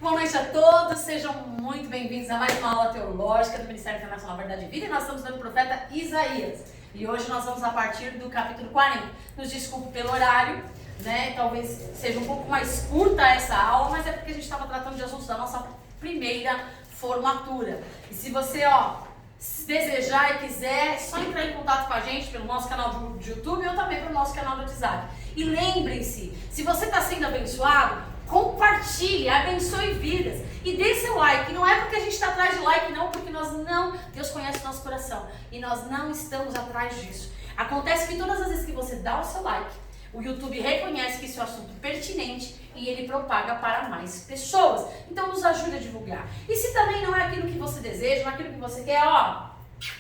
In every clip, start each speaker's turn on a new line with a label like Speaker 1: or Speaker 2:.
Speaker 1: Boa noite a todos, sejam muito bem-vindos a mais uma aula teológica do Ministério Internacional Verdade e Vida, e nós estamos dando o profeta Isaías. E hoje nós vamos a partir do capítulo 40. Nos desculpe pelo horário, né? Talvez seja um pouco mais curta essa aula, mas é porque a gente estava tratando de assuntos da nossa primeira formatura. E se você, se desejar e quiser, é só entrar em contato com a gente pelo nosso canal do YouTube ou também pelo nosso canal do WhatsApp. E lembrem-se, se você está sendo abençoado, compartilhe, abençoe vidas e dê seu like. Não é porque a gente está atrás de like, não, porque Deus conhece o nosso coração e nós não estamos atrás disso. Acontece que todas as vezes que você dá o seu like, o YouTube reconhece que esse é um assunto pertinente e ele propaga para mais pessoas. Então nos ajude a divulgar. E se também não é aquilo que você deseja, não é aquilo que você quer,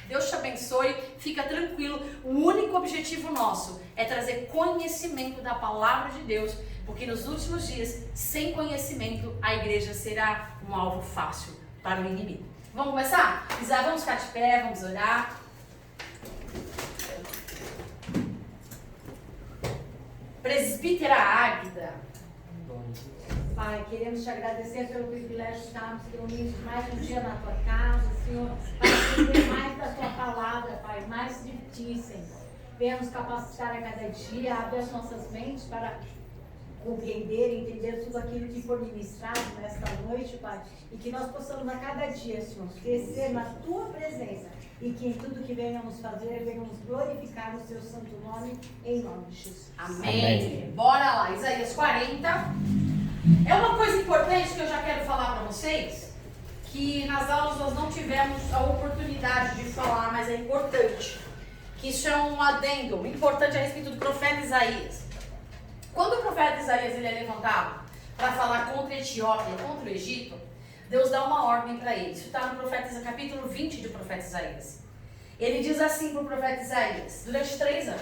Speaker 1: Deus te abençoe, fica tranquilo. O único objetivo nosso é trazer conhecimento da palavra de Deus, porque nos últimos dias, sem conhecimento, a igreja será um alvo fácil para o inimigo. Vamos começar? Vamos ficar de pé, vamos orar. Presbítera Águida.
Speaker 2: Pai, queremos te agradecer pelo privilégio de estarmos reunidos mais um dia na tua casa, Senhor, para aprender mais da tua palavra, Pai, mais de ti, Senhor. Venha nos capacitar a cada dia, abre as nossas mentes para compreender, entender tudo aquilo que for ministrado nesta noite, Pai, e que nós possamos a cada dia, Senhor, crescer na tua presença e que em tudo que venhamos fazer, venhamos glorificar o teu santo nome, em nome de Jesus.
Speaker 1: Amém. Bora lá, Isaías 40. É uma coisa importante que eu já quero falar para vocês, que nas aulas nós não tivemos a oportunidade de falar, mas é importante, que isso é um adendo importante a respeito do profeta Isaías. Quando o profeta Isaías ele é levantado para falar contra a Etiópia, contra o Egito, Deus dá uma ordem para ele. Isso está no profeta, capítulo 20 do profeta Isaías. Ele diz assim para o profeta Isaías, durante 3 anos,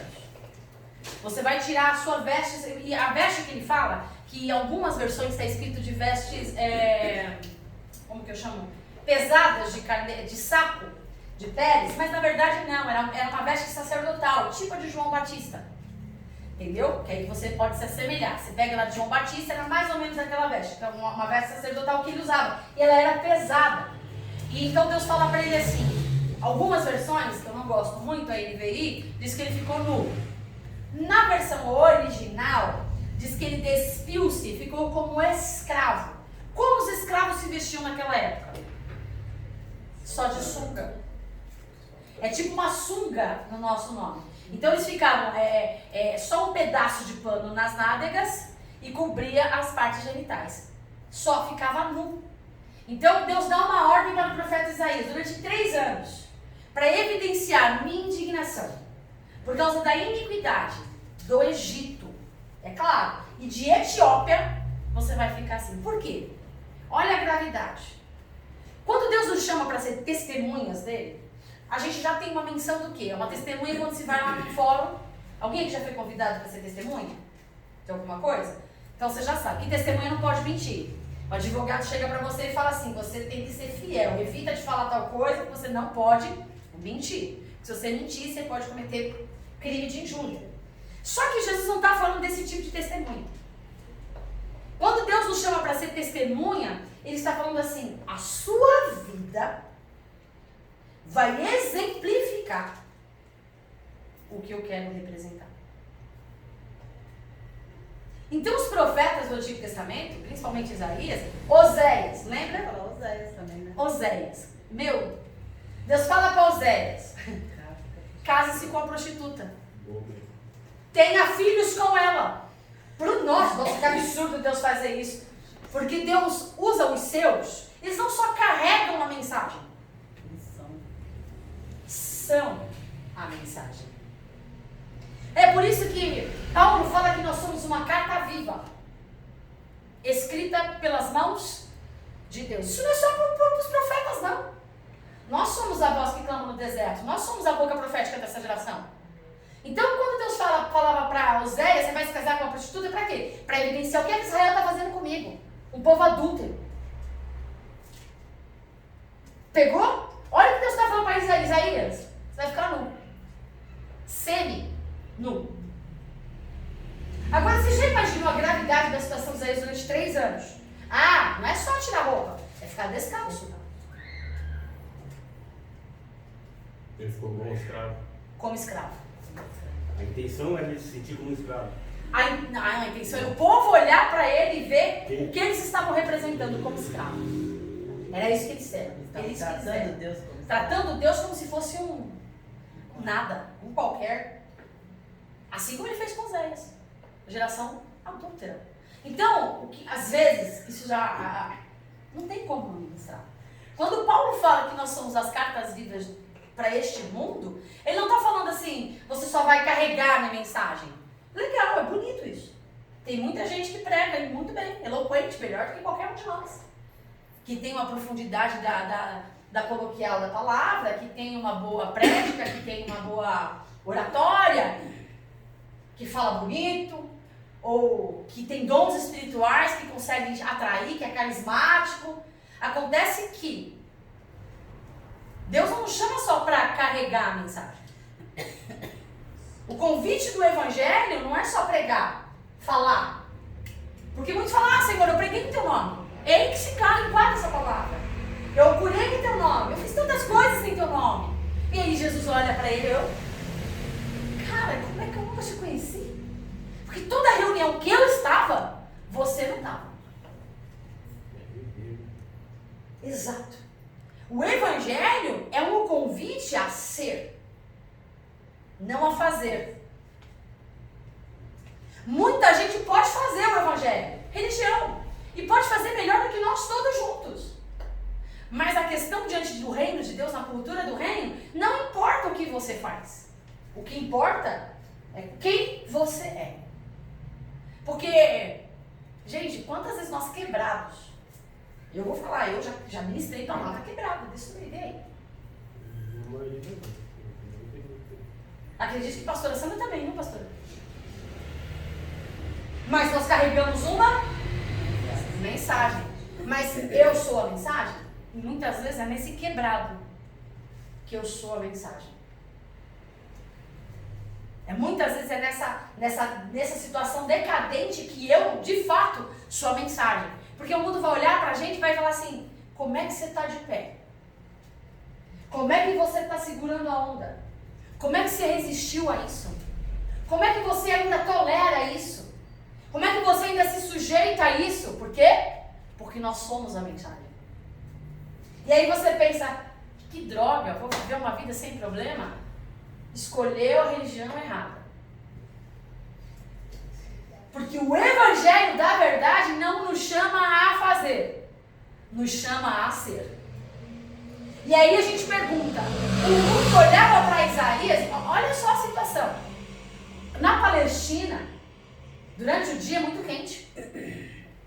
Speaker 1: você vai tirar a sua veste, e a veste que ele fala, que em algumas versões está escrito de vestes, como que eu chamo? Pesadas de saco, de peles, mas na verdade não, era uma veste sacerdotal, tipo a de João Batista. Entendeu? Que aí você pode se assemelhar. Você pega lá de João Batista, era mais ou menos aquela veste. Então, uma veste sacerdotal que ele usava. E ela era pesada. E então Deus fala para ele assim, algumas versões, que eu não gosto muito, a NVI, diz que ele ficou nu. Na versão original, diz que ele despiu-se, ficou como escravo. Como os escravos se vestiam naquela época? Só de sunga. É tipo uma sunga no nosso nome. Então eles ficavam só um pedaço de pano nas nádegas e cobria as partes genitais. Só ficava nu. Então Deus dá uma ordem para o profeta Isaías durante 3 anos, para evidenciar minha indignação, por causa da iniquidade do Egito, é claro, e de Etiópia, você vai ficar assim. Por quê? Olha a gravidade. Quando Deus nos chama para ser testemunhas dele, a gente já tem uma menção do quê? É uma testemunha quando se vai lá no fórum. Alguém que já foi convidado para ser testemunha? De alguma coisa? Então você já sabe que testemunha não pode mentir. O advogado chega para você e fala assim, você tem que ser fiel, evita de falar tal coisa que você não pode mentir. Se você mentir, você pode cometer crime de injúria. Só que Jesus não está falando desse tipo de testemunha. Quando Deus nos chama para ser testemunha, Ele está falando assim, a sua vida vai exemplificar o que eu quero representar. Então os profetas do Antigo Testamento, principalmente Isaías, Oséias, lembra?
Speaker 2: Fala Oséias também, né?
Speaker 1: Oséias. Deus fala para Oséias, case-se com a prostituta. Tenha filhos com ela. Nossa, que absurdo Deus fazer isso. Porque Deus usa os seus, eles não só carregam a mensagem, são a mensagem. É por isso que Paulo fala que nós somos uma carta viva, escrita pelas mãos de Deus. Isso não é só para os profetas, não. Nós somos a voz que clama no deserto, nós somos a boca profética dessa geração. Então, quando Deus falava para Oséias, você vai se casar com uma prostituta, para quê? Para evidenciar o que Israel está fazendo comigo. Um povo adúltero. Pegou? Olha o que Deus está falando para Isaías. Você vai ficar nu. Semi-nu. Agora, você já imaginou a gravidade da situação de Isaías durante 3 anos? Ah, não é só tirar a roupa, é ficar descalço.
Speaker 3: Ele ficou como escravo.
Speaker 1: Como escravo.
Speaker 3: A intenção é ele se sentir como escravo.
Speaker 1: A intenção é o povo olhar para ele e ver
Speaker 3: Sim.
Speaker 1: o que eles estavam representando como escravo. Era isso que eles eram. Eles
Speaker 4: Tratando Deus como
Speaker 1: tratando Deus como se fosse um nada, um qualquer. Assim como ele fez com Oséias. Geração adúltera. Então, às vezes, isso já não tem como ministrar. Quando Paulo fala que nós somos as cartas vivas para este mundo, ele não está falando assim, você só vai carregar a minha mensagem. Legal, é bonito isso. Tem muita gente que prega e muito bem, eloquente, melhor do que qualquer um de nós. Que tem uma profundidade da coloquial da palavra, que tem uma boa prédica, que tem uma boa oratória, que fala bonito, ou que tem dons espirituais, que consegue atrair, que é carismático. Acontece que Deus não nos chama só para carregar a mensagem. O convite do evangelho não é só pregar, falar. Porque muitos falam, Senhor, eu preguei em teu nome. Ele que se cala e guarda essa palavra. Eu curei em teu nome, eu fiz tantas coisas em teu nome. E aí Jesus olha para ele, cara, como é que eu nunca te conheci? Porque toda reunião que eu estava, você não estava. Exato. O evangelho é um convite a ser, não a fazer. Muita gente pode fazer o evangelho, religião, e pode fazer melhor do que nós todos juntos. Mas a questão diante do reino de Deus, na cultura do reino, não importa o que você faz. O que importa é quem você é. Porque, gente, quantas vezes nós quebrados, eu vou falar, eu já ministrei tua mata quebrada, destruirei. Acredito que pastora Sandra também, não, pastora? Mas nós carregamos uma mensagem. Mas eu sou a mensagem? Muitas vezes é nesse quebrado que eu sou a mensagem. Muitas vezes é nessa situação decadente que eu, de fato, sou a mensagem. Porque o mundo vai olhar pra gente e vai falar assim, como é que você está de pé? Como é que você está segurando a onda? Como é que você resistiu a isso? Como é que você ainda tolera isso? Como é que você ainda se sujeita a isso? Por quê? Porque nós somos a mensagem. E aí você pensa, que droga, vou viver uma vida sem problema? Escolheu a religião errada. Porque o evangelho da verdade não nos chama a fazer, nos chama a ser. E aí a gente pergunta, o mundo olhava para Isaías, olha só a situação. Na Palestina, durante o dia é muito quente.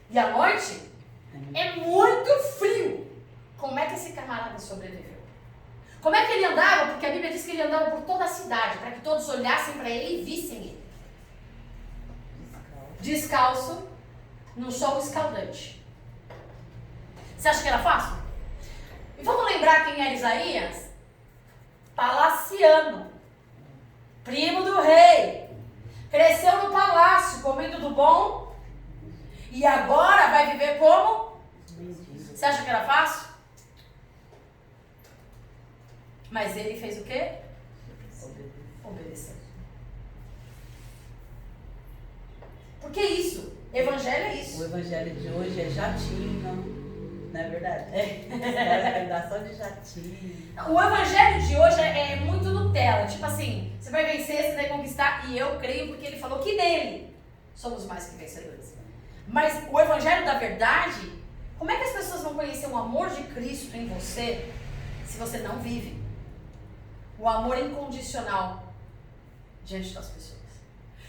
Speaker 1: E à noite é muito frio. Como é que esse camarada sobreviveu? Como é que ele andava? Porque a Bíblia diz que ele andava por toda a cidade, para que todos olhassem para ele e vissem ele. Descalço, num sol escaldante. Você acha que era fácil? E vamos lembrar quem era Isaías? Palaciano, primo do rei. Cresceu no palácio, comendo do bom. E agora vai viver como? Você acha que era fácil? Mas ele fez o quê? Obedeceu. Porque é isso. Evangelho é isso.
Speaker 4: O evangelho de hoje é jatinho, não é verdade? É andar só de jatinho.
Speaker 1: O evangelho de hoje é muito Nutella. Tipo assim, você vai vencer, você vai conquistar. E eu creio porque ele falou que nele somos mais que vencedores. Mas o evangelho da verdade, como é que as pessoas vão conhecer o amor de Cristo em você se você não vive o amor incondicional diante das pessoas?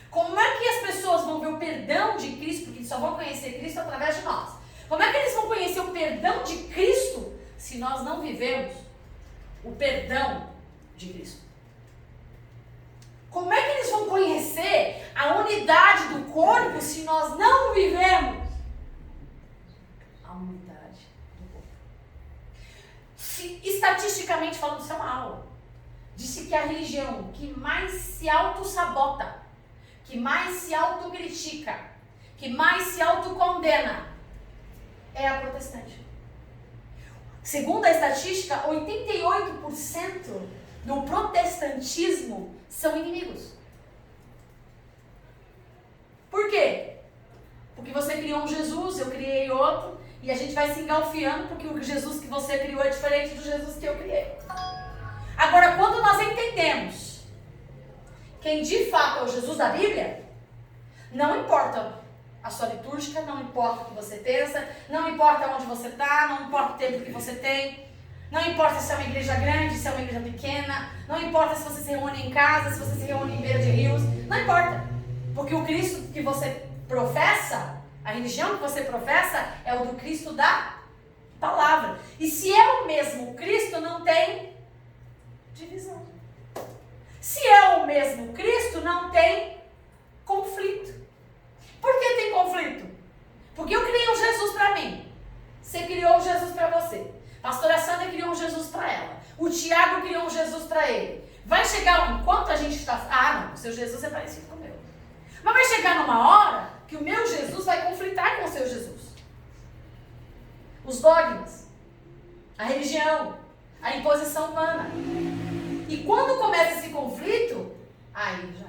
Speaker 1: Como é que as pessoas vão ver o perdão de Cristo, porque só vão conhecer Cristo através de nós? Como é que eles vão conhecer o perdão de Cristo se nós não vivemos o perdão de Cristo? Como é que eles vão conhecer a unidade do corpo se nós não vivemos a unidade do corpo? Estatisticamente falando, isso é uma aula. Disse que a religião que mais se auto-sabota, que mais se autocritica, que mais se autocondena, é a protestante. Segundo a estatística, 88% do protestantismo são inimigos. Por quê? Porque você criou um Jesus, eu criei outro, e a gente vai se engalfiando porque o Jesus que você criou é diferente do Jesus que eu criei. Agora, quando nós entendemos quem de fato é o Jesus da Bíblia, não importa a sua litúrgica, não importa o que você pensa, não importa onde você está, não importa o tempo que você tem, não importa se é uma igreja grande, se é uma igreja pequena, não importa se você se reúne em casa, se você se reúne em beira de rios, não importa. Porque o Cristo que você professa, a religião que você professa, é o do Cristo da palavra. E se é o mesmo Cristo, não tem divisão. Se é o mesmo Cristo, não tem conflito. Por que tem conflito? Porque eu criei um Jesus para mim. Você criou um Jesus para você. Pastora Sandra criou um Jesus para ela. O Tiago criou um Jesus para ele. Vai chegar um... Enquanto a gente está... Ah, não, o seu Jesus é parecido com o meu. Mas vai chegar numa hora que o meu Jesus vai conflitar com o seu Jesus. Os dogmas, a religião, a imposição humana. E quando começa esse conflito, aí já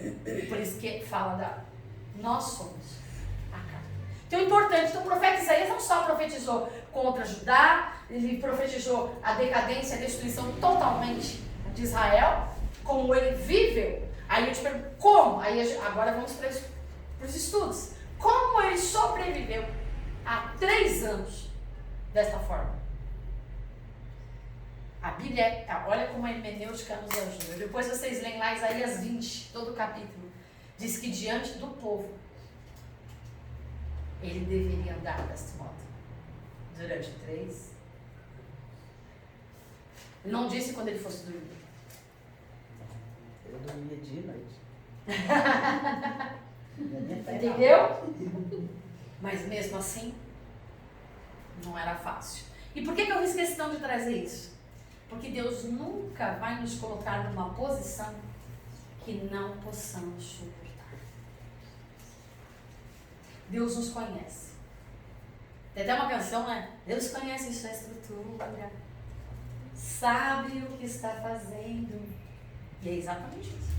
Speaker 1: é. Por isso que fala da... Nós somos a carne. Então é importante. Então o profeta Isaías não só profetizou contra Judá, ele profetizou a decadência, a destruição totalmente de Israel, como ele viveu. Aí eu te pergunto, como? Aí agora vamos para os estudos. Como ele sobreviveu há 3 anos desta forma? A Bíblia, olha como a hermenêutica nos ajuda. Depois vocês leem lá Isaías 20, todo o capítulo. Diz que diante do povo, ele deveria andar deste modo. Durante 3. Ele não disse quando ele fosse dormir.
Speaker 4: Eu dormia dia e noite.
Speaker 1: Entendeu? Mas mesmo assim, não era fácil. E por que eu fiz questão de trazer isso? Porque Deus nunca vai nos colocar numa posição que não possamos suportar. Deus nos conhece. Tem até uma canção, né? Deus conhece sua estrutura, sabe o que está fazendo. E é exatamente isso.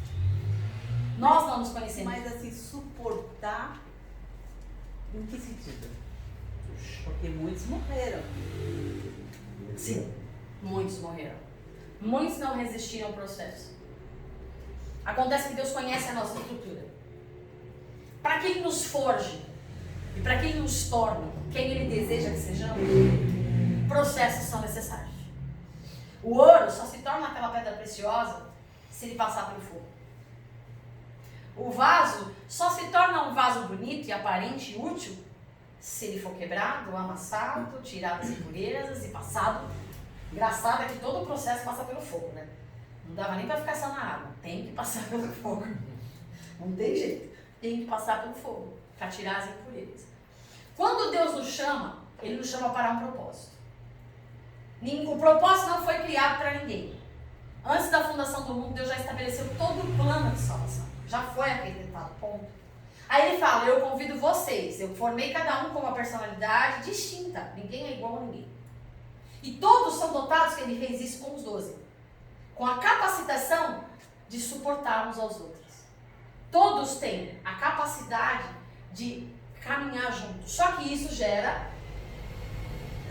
Speaker 1: Nós não nos conhecemos.
Speaker 4: Mas assim, suportar em que sentido? Porque muitos morreram.
Speaker 1: Sim, muitos morreram. Muitos não resistiram ao processo. Acontece que Deus conhece a nossa estrutura. Para que Ele nos forje e para que Ele nos torne quem Ele deseja que sejamos, processos são necessários. O ouro só se torna aquela pedra preciosa se ele passar pelo fogo. O vaso só se torna um vaso bonito e aparente e útil se ele for quebrado, amassado, tirado as impurezas e passado. Engraçado é que todo o processo passa pelo fogo, né? Não dava nem para ficar só na água. Tem que passar pelo fogo. Não tem jeito. Tem que passar pelo fogo para tirar as impurezas. Quando Deus nos chama, Ele nos chama para um propósito. O propósito não foi criado para ninguém. Antes da fundação do mundo, Deus já estabeleceu todo o plano de salvação. Já foi acreditado, ponto. Aí Ele fala, eu convido vocês. Eu formei cada um com uma personalidade distinta. Ninguém é igual a ninguém. E todos são dotados, que Ele fez isso com os 12. Com a capacitação de suportar uns aos outros. Todos têm a capacidade de caminhar juntos. Só que isso gera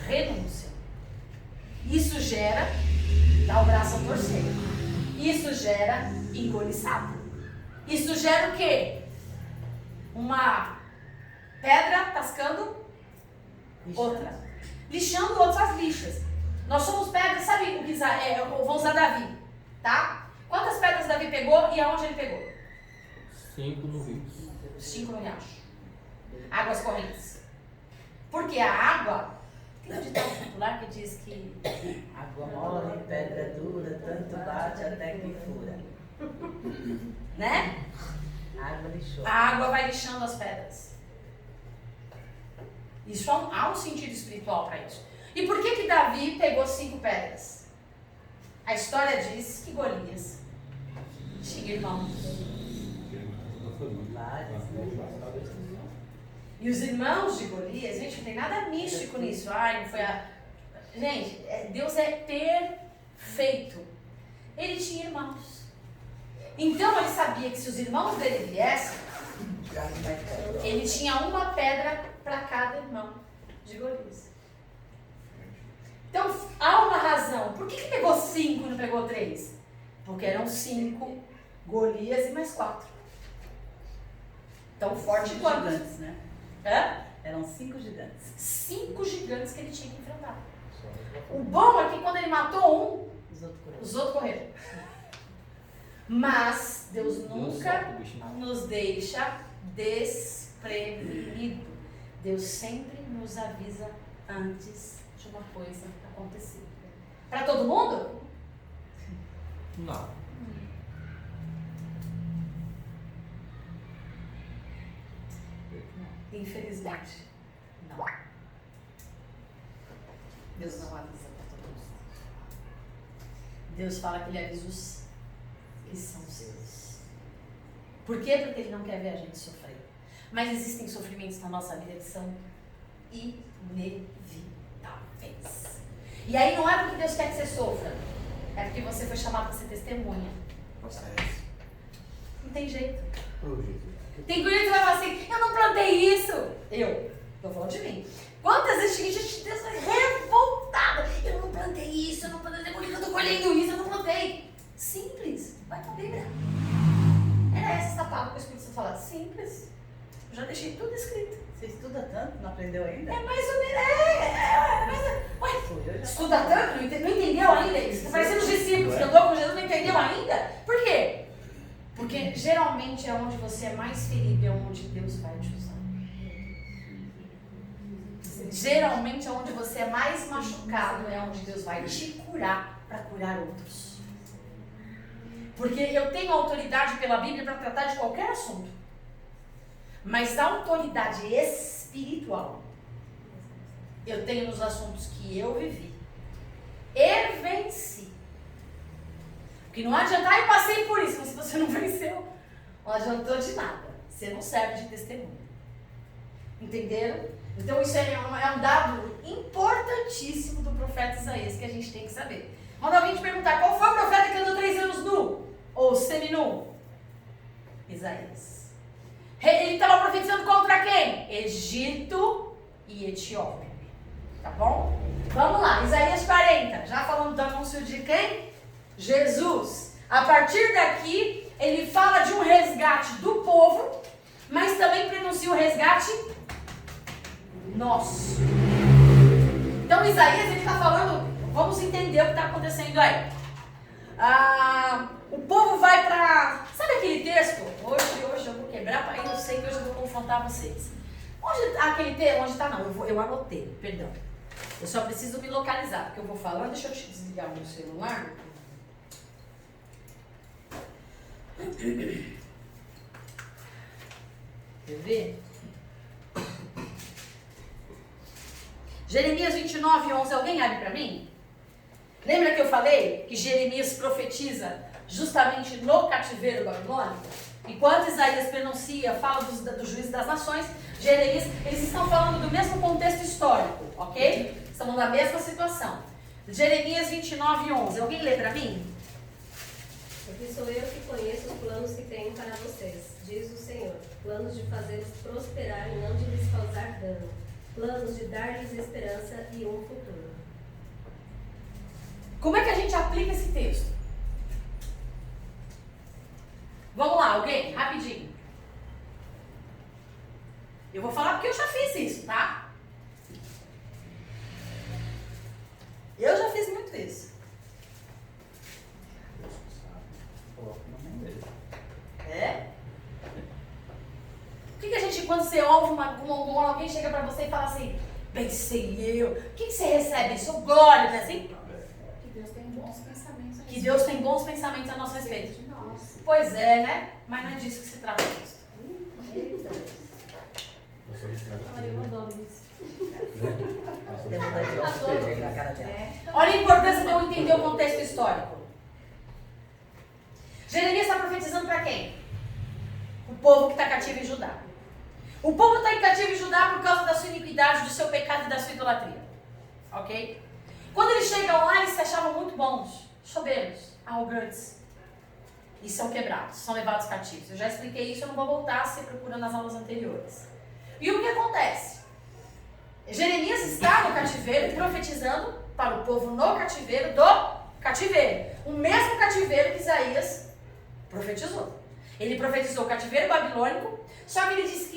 Speaker 1: renúncia. Isso gera dar o braço a torcer. Isso gera engolir sapo. Isso gera o quê? Uma pedra tascando outra. Lixando outras lixas. Nós somos pedras, sabe o que eu vou usar Davi, tá? Quantas pedras Davi pegou e aonde ele pegou?
Speaker 3: 5 no rio.
Speaker 1: 5 no riacho. Águas correntes. Porque a água, tem um ditado popular que diz que
Speaker 4: Água mole, pedra dura, tanto bate até que fura.
Speaker 1: né?
Speaker 4: Água lixou.
Speaker 1: A água vai lixando as pedras. Isso há um sentido espiritual para isso. E por que Davi pegou 5 pedras? A história diz que Golias tinha irmãos.
Speaker 4: Várias.
Speaker 1: E os irmãos de Golias, gente, não tem nada místico nisso. Ai, não foi a... Gente, Deus é perfeito. Ele tinha irmãos. Então ele sabia que se os irmãos dele viessem, ele tinha uma pedra para cada irmão de Golias. Então há uma razão. Por que pegou 5 e não pegou 3? Porque eram 5 Golias e mais 4. Tão forte quanto.
Speaker 4: Gigantes, né?
Speaker 1: Hã?
Speaker 4: Eram 5 gigantes.
Speaker 1: 5 gigantes que ele tinha que enfrentar. O bom é que quando ele matou um, os outros correram. Mas Deus nunca nos deixa desprevenido. Deus sempre nos avisa antes de uma coisa acontecer. Para todo mundo?
Speaker 3: Não.
Speaker 1: Infelizmente, não. Deus não avisa para todo mundo. Deus fala que ele avisa os que são seus. Por quê? Porque ele não quer ver a gente sofrer. Mas existem sofrimentos na nossa vida que são inevitáveis. E aí não é porque Deus quer que você sofra, é porque você foi chamado para ser testemunha. Não tem jeito. Tem coisa que vai falar assim, eu não plantei isso. Eu tô falando de mim. Quantas vezes a gente Deus foi revoltada. Eu não plantei isso, eu não plantei, por que eu tô colhendo isso, eu não plantei. Simples, vai pra Bíblia. Era essa palavra que o Espírito Santo fala. Simples. Eu já deixei tudo escrito.
Speaker 4: Você estuda tanto, não aprendeu ainda?
Speaker 1: É mais ou menos. Ué, estuda tanto, não entendeu ainda isso? Tá parecendo os discípulos que andou com Jesus, não entendeu ainda? Por quê? Porque geralmente é onde você é mais ferido, é onde Deus vai te usar. Geralmente é onde você é mais machucado, é onde Deus vai te curar para curar outros. Porque eu tenho autoridade pela Bíblia para tratar de qualquer assunto. Mas a autoridade espiritual eu tenho nos assuntos que eu vivi e venci. Porque não adianta, eu passei por isso, mas se você não venceu, não adiantou de nada. Você não serve de testemunha. Entenderam? Então isso é um dado importantíssimo do profeta Isaías que a gente tem que saber. Quando alguém te perguntar qual foi o profeta que andou 3 anos nu ou seminu, Isaías. Ele estava profetizando contra quem? Egito e Etiópia. Tá bom? Vamos lá, Isaías 40. Já falando do anúncio de quem? Jesus. A partir daqui, ele fala de um resgate do povo, mas também pronuncia o resgate nosso. Então, Isaías, ele está falando, vamos entender o que está acontecendo aí. O povo vai para... Sabe aquele texto? Hoje eu vou quebrar, aí eu sei que hoje eu vou confrontar vocês. Onde aquele texto? Onde está? Não, eu anotei, perdão. Eu só preciso me localizar, porque eu vou falando. Deixa eu te desligar o meu celular. Quer ver? Jeremias 29:11. Alguém abre para mim? Lembra que eu falei que Jeremias profetiza justamente no cativeiro babilônico? Enquanto Isaías pronuncia, fala do juízo das nações, Jeremias, eles estão falando do mesmo contexto histórico, ok? Estão da mesma situação. Jeremias 29:11. Alguém lê para mim?
Speaker 5: Porque sou eu que conheço os planos que tenho para vocês, diz o Senhor. Planos de fazê-los prosperar e não de lhes causar dano. Planos de dar-lhes esperança e um futuro.
Speaker 1: Como é que a gente aplica esse texto? Vamos lá, alguém? Rapidinho. Eu vou falar porque eu já fiz isso, tá? Eu já fiz muito isso. É? Por que a gente, quando você ouve alguém chega pra você e fala assim, pensei eu, o que você recebe? Isso, glória, né? Assim?
Speaker 2: Que Deus tem bons pensamentos.
Speaker 1: Que Deus tem bons pensamentos a nosso respeito.
Speaker 2: De nós.
Speaker 1: Pois é, né? Mas não é disso que se trata isso.
Speaker 2: Olha, eu adoro isso.
Speaker 4: Na cara dela.
Speaker 1: Olha a importância de eu entender o contexto histórico. Jeremias está profetizando para quem? O povo que está cativo em Judá. O povo está em cativo em Judá por causa da sua iniquidade, do seu pecado e da sua idolatria. Ok? Quando eles chegam lá, eles se achavam muito bons, soberbos, arrogantes. E são quebrados, são levados cativos. Eu já expliquei isso, eu não vou voltar, se procura nas aulas anteriores. E o que acontece? Jeremias está no cativeiro profetizando para o povo no cativeiro do cativeiro. O mesmo cativeiro que Isaías profetizou. Ele profetizou o cativeiro babilônico, só que ele disse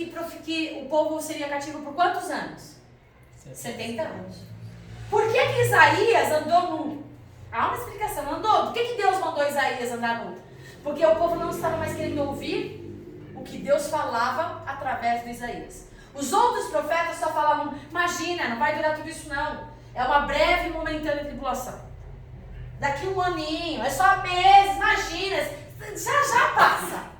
Speaker 1: que o povo seria cativo por quantos anos? 70 anos. Por que Isaías andou nu? Há uma explicação, andou. Por que Deus mandou Isaías andar nu? Porque o povo não estava mais querendo ouvir o que Deus falava através de Isaías. Os outros profetas só falavam, imagina, não vai durar tudo isso não. É uma breve e momentânea tribulação. Daqui um aninho, é só meses, imagina, já passa.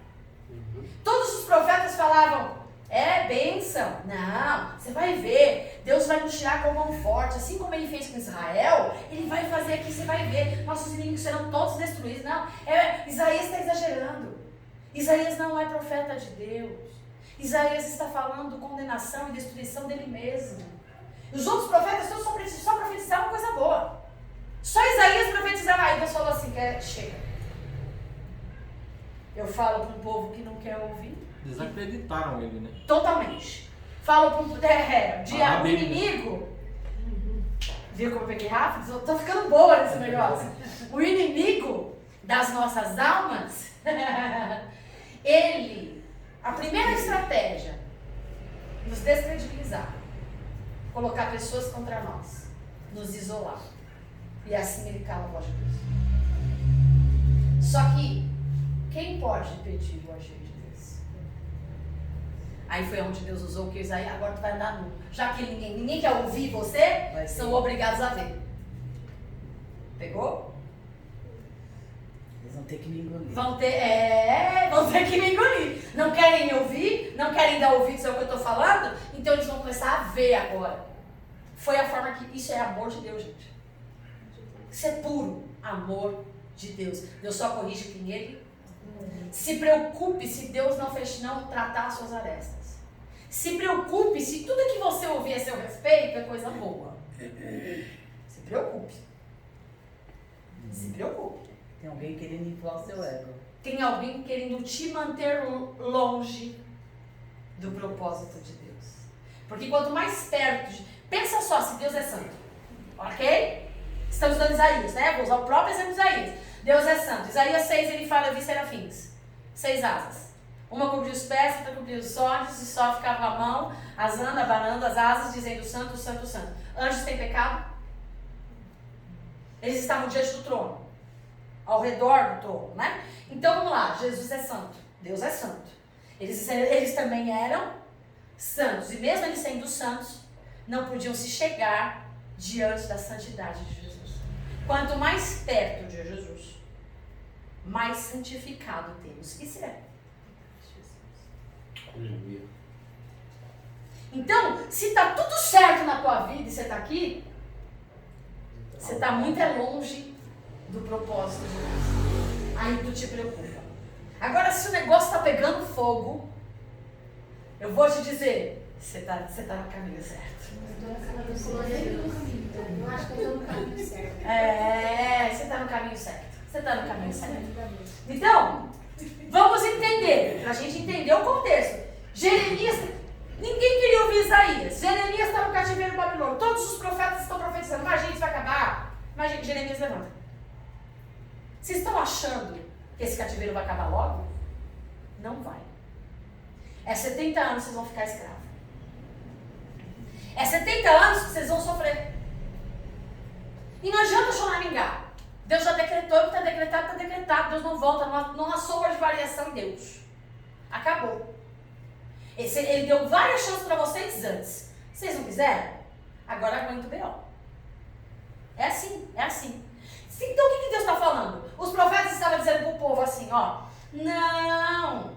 Speaker 1: Todos os profetas falavam, é bênção. Não, você vai ver, Deus vai nos tirar com a mão forte, assim como ele fez com Israel, ele vai fazer aqui, você vai ver, nossos inimigos serão todos destruídos. Não, Isaías está exagerando. Isaías não é profeta de Deus. Isaías está falando condenação e destruição dele mesmo. Os outros profetas só profetizavam coisa boa. Só Isaías profetizava. Aí Deus falou assim, chega. Eu falo para um povo que não quer ouvir.
Speaker 3: Desacreditaram ele, né?
Speaker 1: Totalmente. Falo para um
Speaker 3: Bíblia.
Speaker 1: inimigo. Viu como eu peguei rápido? Eu tô ficando boa nesse negócio. O inimigo das nossas almas, a primeira estratégia, nos descredibilizar, colocar pessoas contra nós, nos isolar. E assim ele cala a voz de Deus. Só que, quem pode impedir o agir de Deus? Aí foi onde Deus usou o que Isaías, agora tu vai andar nu. Já que ninguém quer ouvir você, são obrigados a ver. Pegou?
Speaker 4: Eles vão ter que me engolir.
Speaker 1: Vão ter que me engolir. Não querem me ouvir, não querem dar ouvidos ao que eu estou falando, então eles vão começar a ver agora. Foi a forma que, isso é amor de Deus, gente. Isso é puro amor de Deus. Deus só corrige quem ele. Se preocupe se Deus não tratar as suas arestas. Se preocupe se tudo que você ouvir a seu respeito é coisa boa. Se preocupe. Se preocupe.
Speaker 4: Tem alguém querendo inflar o seu ego.
Speaker 1: Tem alguém querendo te manter longe do propósito de Deus. Porque quanto mais perto pensa só, se Deus é santo. Ok? Estamos dando Isaías, né? Vou usar o próprio exemplo de Isaías. Deus é santo. Isaías 6, ele fala, eu vi serafins. 6 asas. Uma cobria os pés, outra cobria os olhos, e só ficava a mão, asando, abanando as asas, dizendo santo, santo, santo. Anjos têm pecado? Eles estavam diante do trono. Ao redor do trono, né? Então vamos lá, Jesus é santo. Deus é santo. Eles também eram santos. E mesmo eles sendo santos, não podiam se chegar diante da santidade de Jesus. Quanto mais perto de Jesus, mais santificado temos que ser. Então, se está tudo certo na tua vida e você está aqui, você está muito longe do propósito de Deus. Aí tu te preocupa. Agora, se o negócio está pegando fogo, eu vou te dizer, você tá no caminho certo.
Speaker 2: Eu acho que eu estou no caminho certo.
Speaker 1: Você está no caminho certo. Você está no caminho certo. Então, vamos entender, para a gente entender o contexto. Jeremias, ninguém queria ouvir Isaías. Jeremias está no cativeiro babilônico. Todos os profetas estão profetizando. Imagina, isso vai acabar. Imagina, Jeremias levanta. Vocês estão achando que esse cativeiro vai acabar logo? Não vai. É 70 anos que vocês vão ficar escravos. É 70 anos que vocês vão sofrer. E não adianta choramingar. Deus já decretou, o que está decretado, está decretado. Deus não volta, não há sombra de variação em Deus. Acabou. Ele deu várias chances para vocês antes. Vocês não quiseram? Agora aguenta o B.O. É assim, é assim. Então o que Deus está falando? Os profetas estavam dizendo para o povo assim, ó. Não,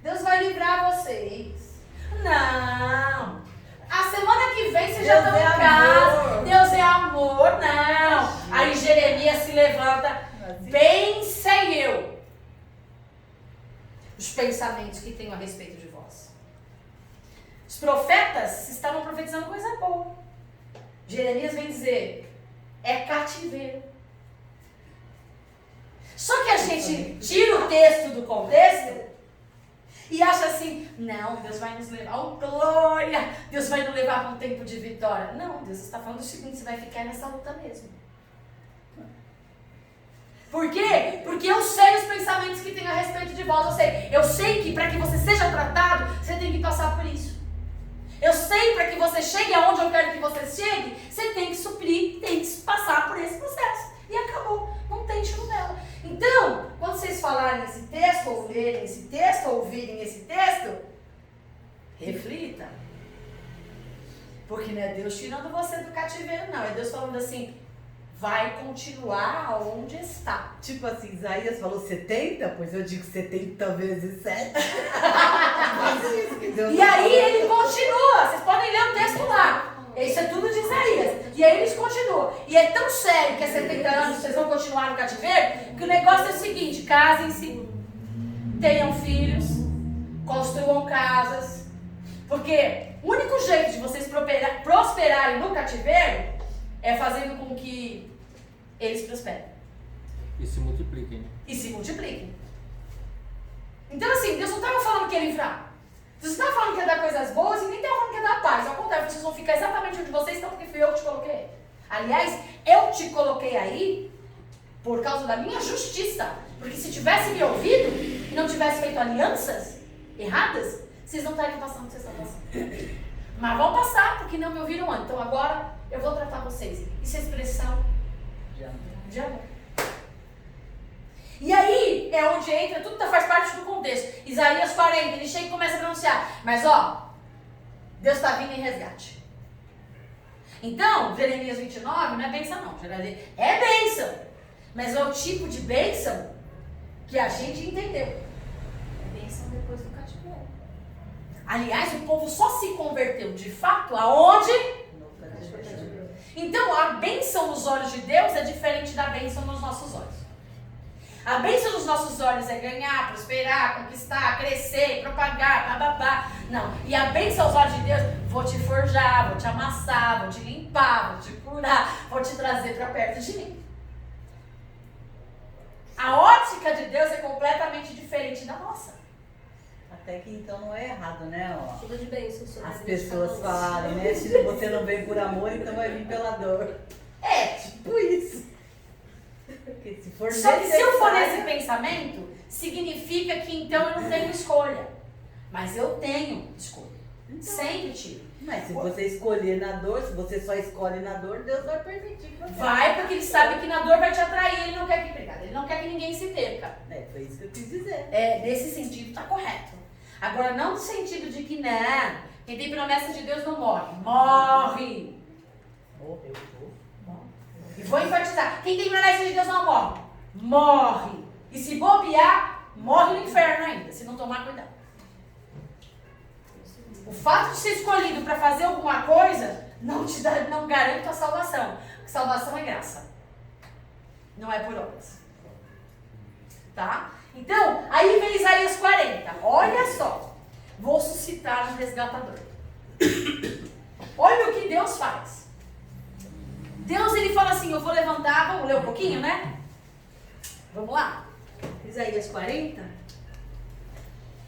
Speaker 1: Deus vai livrar vocês. Não. A semana que vem vocês já estão em casa. Deus é amor, não. Aí Jeremias se levanta. Bem sei eu os pensamentos que tenho a respeito de vós. Os profetas estavam profetizando coisa boa. Jeremias vem dizer, é cativeiro. Só que a gente tira o texto do contexto e acha assim, não, Deus vai nos levar, oh glória, Deus vai nos levar para um tempo de vitória. Não, Deus está falando o seguinte, você vai ficar nessa luta mesmo. Por quê? Porque eu sei os pensamentos que tem a respeito de vós. Eu sei que para que você seja tratado, você tem que passar por isso. Eu sei para que você chegue aonde eu quero que você chegue, você tem que suprir, tem que passar por esse processo. E acabou. Não tem chinelo. Então, quando vocês falarem esse texto, ou lerem esse texto, ou ouvirem esse texto, reflita. Porque não é Deus tirando você do cativeiro, não. É Deus falando assim, vai continuar aonde está.
Speaker 4: Tipo assim, Isaías falou 70, pois eu digo 70 vezes 7.
Speaker 1: E aí ele continua, vocês podem ler o texto lá. Isso é tudo de Isaías. E aí eles continuam. E é tão sério que é 70 anos vocês vão continuar no cativeiro, que o negócio é o seguinte, casem-se, tenham filhos, construam casas. Porque o único jeito de vocês prosperarem no cativeiro é fazendo com que eles prosperem.
Speaker 3: E se multipliquem.
Speaker 1: E se multipliquem. Então assim, Deus não estava falando que ia livrar. Deus não estava falando que ia dar coisas boas e nem estava falando que ia dar paz. Ao contrário, vocês vão ficar exatamente onde vocês estão, porque fui eu que te coloquei. Aliás, eu te coloquei aí por causa da minha justiça. Porque se tivesse me ouvido e não tivesse feito alianças erradas, vocês não estariam passando o que vocês estão passando. Mas vão passar, porque não me ouviram antes. Então agora eu vou tratar vocês. Isso é expressão de amor. E aí é onde entra, tudo faz parte do contexto. Isaías 40, ele chega e começa a pronunciar. Mas ó, Deus está vindo em resgate. Então, Jeremias 29 não é bênção não. É bênção. Mas é o tipo de bênção que a gente entendeu. É bênção depois do cativeiro. Aliás, o povo só se converteu de fato aonde? Então, a bênção nos olhos de Deus é diferente da bênção nos nossos olhos. A bênção nos nossos olhos é ganhar, prosperar, conquistar, crescer, propagar, bababá. Não. E a bênção aos olhos de Deus, vou te forjar, vou te amassar, vou te limpar, vou te curar, vou te trazer para perto de mim. A ótica de Deus é completamente diferente da nossa.
Speaker 4: Até que então não é errado, né? Ó,
Speaker 5: Tudo de bênção sobre
Speaker 4: as pessoas falarem, né? Se você não vem por amor, então vai vir pela dor.
Speaker 1: É,
Speaker 4: Tipo isso. Porque se for
Speaker 1: só que se eu for
Speaker 4: necessário-
Speaker 1: nesse pensamento, significa que então eu não tenho escolha. Mas eu tenho escolha. Sempre tive.
Speaker 4: Mas se você escolher na dor, se você só escolhe na dor, Deus vai permitir que você.
Speaker 1: Vai, porque ele sabe que na dor vai te atrair, ele não quer que brigada, ele não quer que ninguém se perca.
Speaker 4: É, foi isso que eu quis dizer.
Speaker 1: É, nesse sentido tá correto. Agora, não no sentido de que não, quem tem promessa de Deus não morre. Morre!
Speaker 4: Morreu.
Speaker 1: E vou enfatizar, quem tem promessa de Deus não morre. Morre! E se bobear, morre no inferno ainda, se não tomar cuidado. O fato de ser escolhido para fazer alguma coisa não garante a salvação. Salvação é graça. Não é por obras. Tá? Então, aí vem Isaías 40. Olha só. Vou suscitar um resgatador. Olha o que Deus faz. Deus, ele fala assim, eu vou levantar, vamos ler um pouquinho, né? Vamos lá. Isaías 40.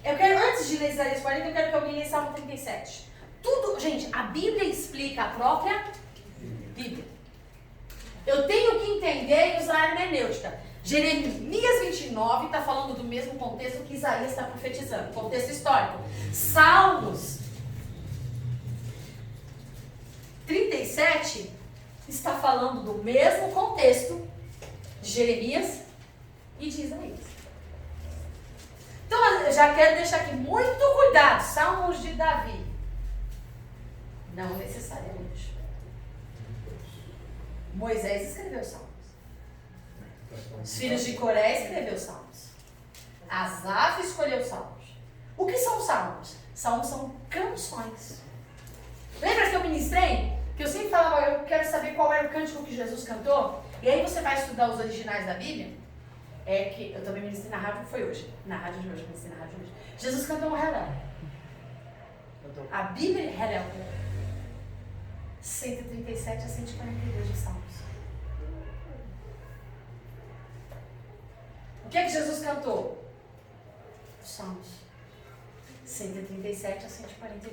Speaker 1: Eu quero, antes de ler Isaías 40, eu quero que alguém leia Salmo 37. Tudo, gente, a Bíblia explica a própria Bíblia. Eu tenho que entender e usar a hermenêutica. Jeremias 29 está falando do mesmo contexto que Isaías está profetizando, contexto histórico. Salmos 37 está falando do mesmo contexto de Jeremias e de Isaías. Então, eu já quero deixar aqui muito cuidado. Salmos de Davi. Não necessariamente. Moisés escreveu Salmos. Os filhos de Coré escreveu Salmos. Asaf escolheu Salmos. O que são Salmos? Salmos são canções. Lembra que eu ministrei? Que eu sempre falava, eu quero saber qual era o cântico que Jesus cantou. E aí você vai estudar os originais da Bíblia. É que eu também ministrei na rádio, foi hoje. Na rádio de hoje, ministrei na rádio de hoje. Jesus cantou um relé. A Bíblia, 137 a 142 de Salmos. O que é que Jesus cantou? Os Salmos. 137 a 142.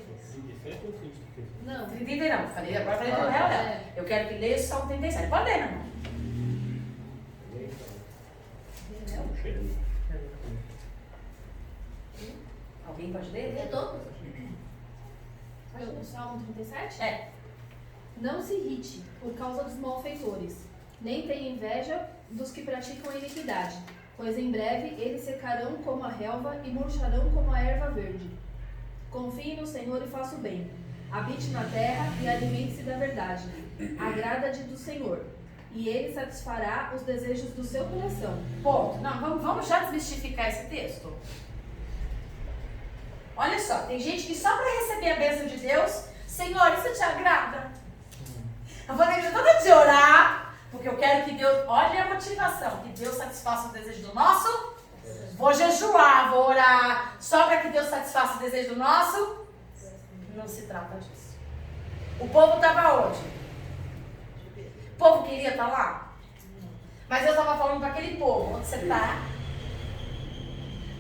Speaker 6: 37 ou 137?
Speaker 1: Não, 30 não. Agora falei do real. Eu quero que leia o Salmo 37. Pode ler, meu irmão. Alguém pode ler?
Speaker 5: É todo?
Speaker 7: O Salmo 37?
Speaker 1: É.
Speaker 7: Não se irrite por causa dos malfeitores, nem tenha inveja dos que praticam a iniquidade, pois em breve eles secarão como a relva e murcharão como a erva verde. Confie no Senhor e faça o bem. Habite na terra e alimente-se da verdade. Agrada-te do Senhor, e Ele satisfará os desejos do seu coração.
Speaker 1: Ponto. Não, vamos já desmistificar esse texto. Olha só, tem gente que só para receber a bênção de Deus, Senhor, isso te agrada? Eu vou ter que toda de orar, porque eu quero que Deus, olha a motivação, que Deus satisfaça o desejo do nosso. Vou jejuar, vou orar, só para que Deus satisfaça o desejo do nosso. Não se trata disso. O povo estava onde? O povo queria estar lá? Mas Deus estava falando para aquele povo, onde você está?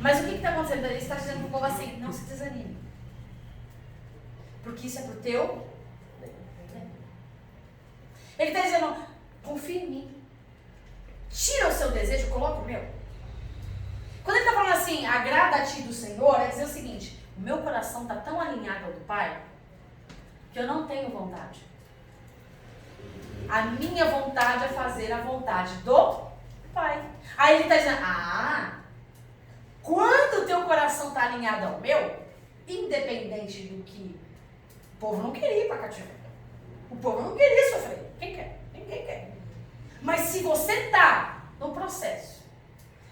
Speaker 1: Mas o que está acontecendo? Ele está dizendo para o povo assim, não se desanime. Porque isso é para o teu bem. Ele está dizendo, confia em mim. Tira o seu desejo, coloca o meu. Quando ele está falando assim, agrada-te do Senhor, é dizer o seguinte, o meu coração está tão alinhado ao do Pai, que eu não tenho vontade. A minha vontade é fazer a vontade do Pai. Aí ele está dizendo, quando o teu coração está alinhado ao meu, independente do que o povo não queria ir para cativeiro. O povo não queria sofrer. Quem quer? Ninguém quer. Mas se você está no processo,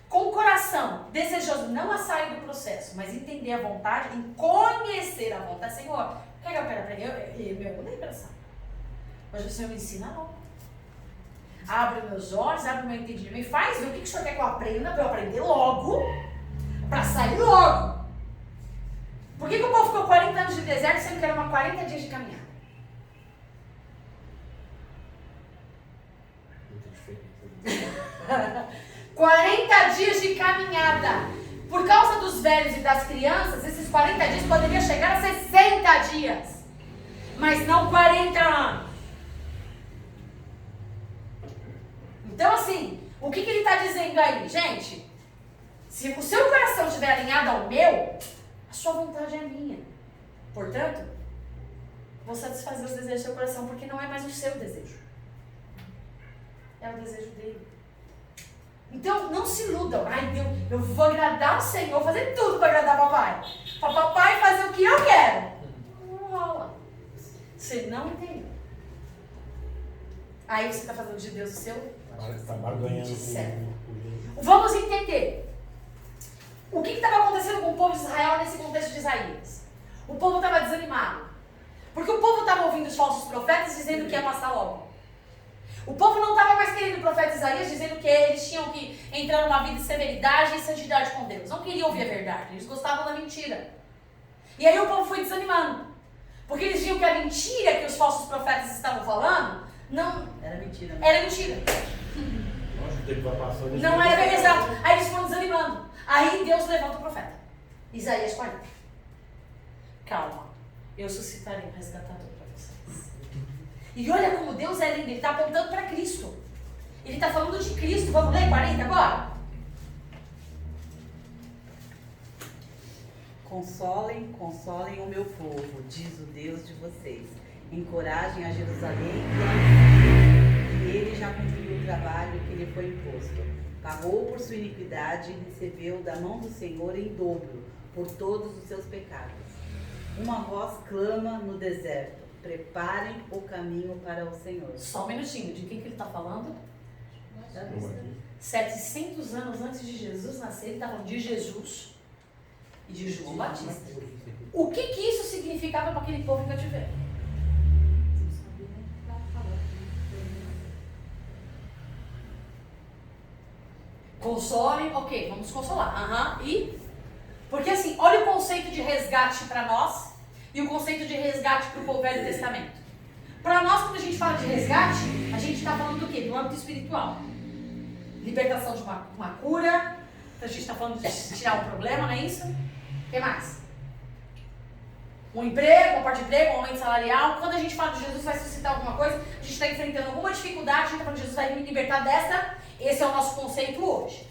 Speaker 1: com o coração desejoso, não a sair do processo, mas entender a vontade, em conhecer a vontade, Senhor, o que é que eu quero aprender? Eu não tenho pressão. Mas o Senhor me ensina logo. Abre meus olhos, abre meu entendimento, me faz ver o que o Senhor quer que eu aprenda, para eu aprender logo, para sair logo. Por que o povo ficou 40 anos de deserto, sendo que eram 40 dias de caminhada?
Speaker 6: Muita diferença.
Speaker 1: 40 dias de caminhada. Por causa dos velhos e das crianças, esses 40 dias poderiam chegar a 60 dias. Mas não 40 anos. Então assim, o que ele está dizendo aí? Gente, se o seu coração estiver alinhado ao meu, a sua vontade é a minha. Portanto, vou satisfazer os desejos do seu coração, porque não é mais o seu desejo. É o desejo dele. Então, não se iludam. Ai, Deus, eu vou agradar o Senhor, fazer tudo para agradar o papai. Para o papai fazer o que eu quero. Não rola. Você não entendeu. Aí você está fazendo de Deus o seu
Speaker 6: Está barganhando
Speaker 1: com. Vamos entender. O que estava acontecendo com o povo de Israel nesse contexto de Isaías? O povo estava desanimado. Porque o povo estava ouvindo os falsos profetas dizendo que ia passar logo. O povo não estava mais querendo o profeta Isaías dizendo que eles tinham que entrar numa vida de severidade e santidade com Deus. Não queriam ouvir a verdade, eles gostavam da mentira. E aí o povo foi desanimando. Porque eles viam que a mentira que os falsos profetas estavam falando não
Speaker 4: Era mentira.
Speaker 1: era mentira.
Speaker 6: Nossa, o tempo vai passando.
Speaker 1: Não era bem exato. Aí eles foram desanimando. Aí Deus levanta o profeta. Isaías 40. Calma, eu suscitarei um resgatador para vocês. E olha como Deus é lindo, ele está apontando para Cristo. Ele está falando de Cristo. Vamos ler 40 agora?
Speaker 4: Consolem o meu povo, diz o Deus de vocês. Encorajem a Jerusalém e ele já cumpriu o trabalho que lhe foi imposto. Pagou por sua iniquidade e recebeu da mão do Senhor em dobro por todos os seus pecados. Uma voz clama no deserto: preparem o caminho para o Senhor.
Speaker 1: Só um minutinho, de quem que ele está falando? 700 anos antes de Jesus nascer, ele está falando de Jesus e de João Batista. O que isso significava para aquele povo em cativeiro? Consolem, ok, vamos consolar. E? Porque assim, olha o conceito de resgate para nós e o conceito de resgate para o povo Velho Testamento. Para nós, quando a gente fala de resgate, a gente está falando do quê? Do âmbito espiritual. Libertação de uma cura, a gente está falando de tirar um problema, não é isso? O que mais? Um emprego, uma parte de emprego, um aumento salarial. Quando a gente fala de Jesus vai suscitar alguma coisa, a gente está enfrentando alguma dificuldade, a gente está falando de Jesus vai me libertar dessa. Esse é o nosso conceito hoje.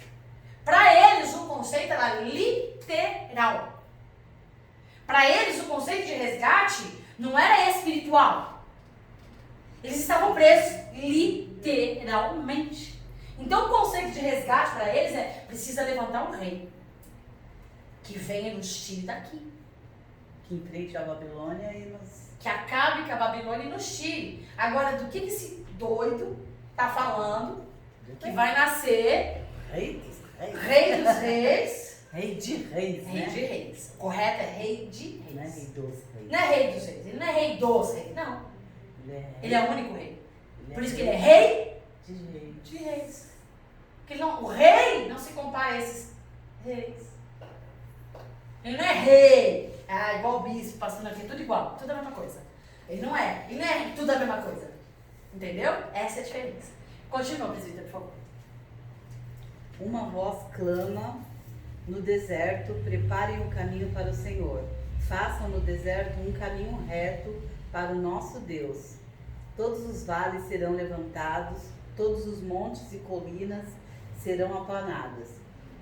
Speaker 1: Para eles, o conceito era literal. Para eles, o conceito de resgate não era espiritual. Eles estavam presos literalmente. Então, o conceito de resgate para eles é: precisa levantar um rei que venha e nos tire daqui.
Speaker 4: Que enfrente a Babilônia e nos...
Speaker 1: Que acabe com a Babilônia e nos tire. Agora, do que esse doido está falando? Que vai nascer
Speaker 4: Rei dos reis.
Speaker 1: rei dos reis.
Speaker 4: Rei de reis,
Speaker 1: Rei
Speaker 4: né?
Speaker 1: de reis. O correto é rei de
Speaker 4: Não é
Speaker 1: reis.
Speaker 4: rei dos reis.
Speaker 1: Não é rei dos reis. Ele não é rei dos reis. Não. Ele é o único rei.
Speaker 4: Ele
Speaker 1: Por isso que ele é rei
Speaker 4: de reis.
Speaker 1: de reis. Porque o rei não se compara a esses reis. Ele não é rei. Ah, igual o bispo passando aqui, tudo igual, tudo a mesma coisa. Ele não é tudo a mesma coisa. Entendeu? Essa é a diferença. Continua, presbítero, por favor.
Speaker 4: Uma voz clama no deserto: preparem o caminho para o Senhor. Façam no deserto um caminho reto para o nosso Deus. Todos os vales serão levantados, todos os montes e colinas serão aplanados.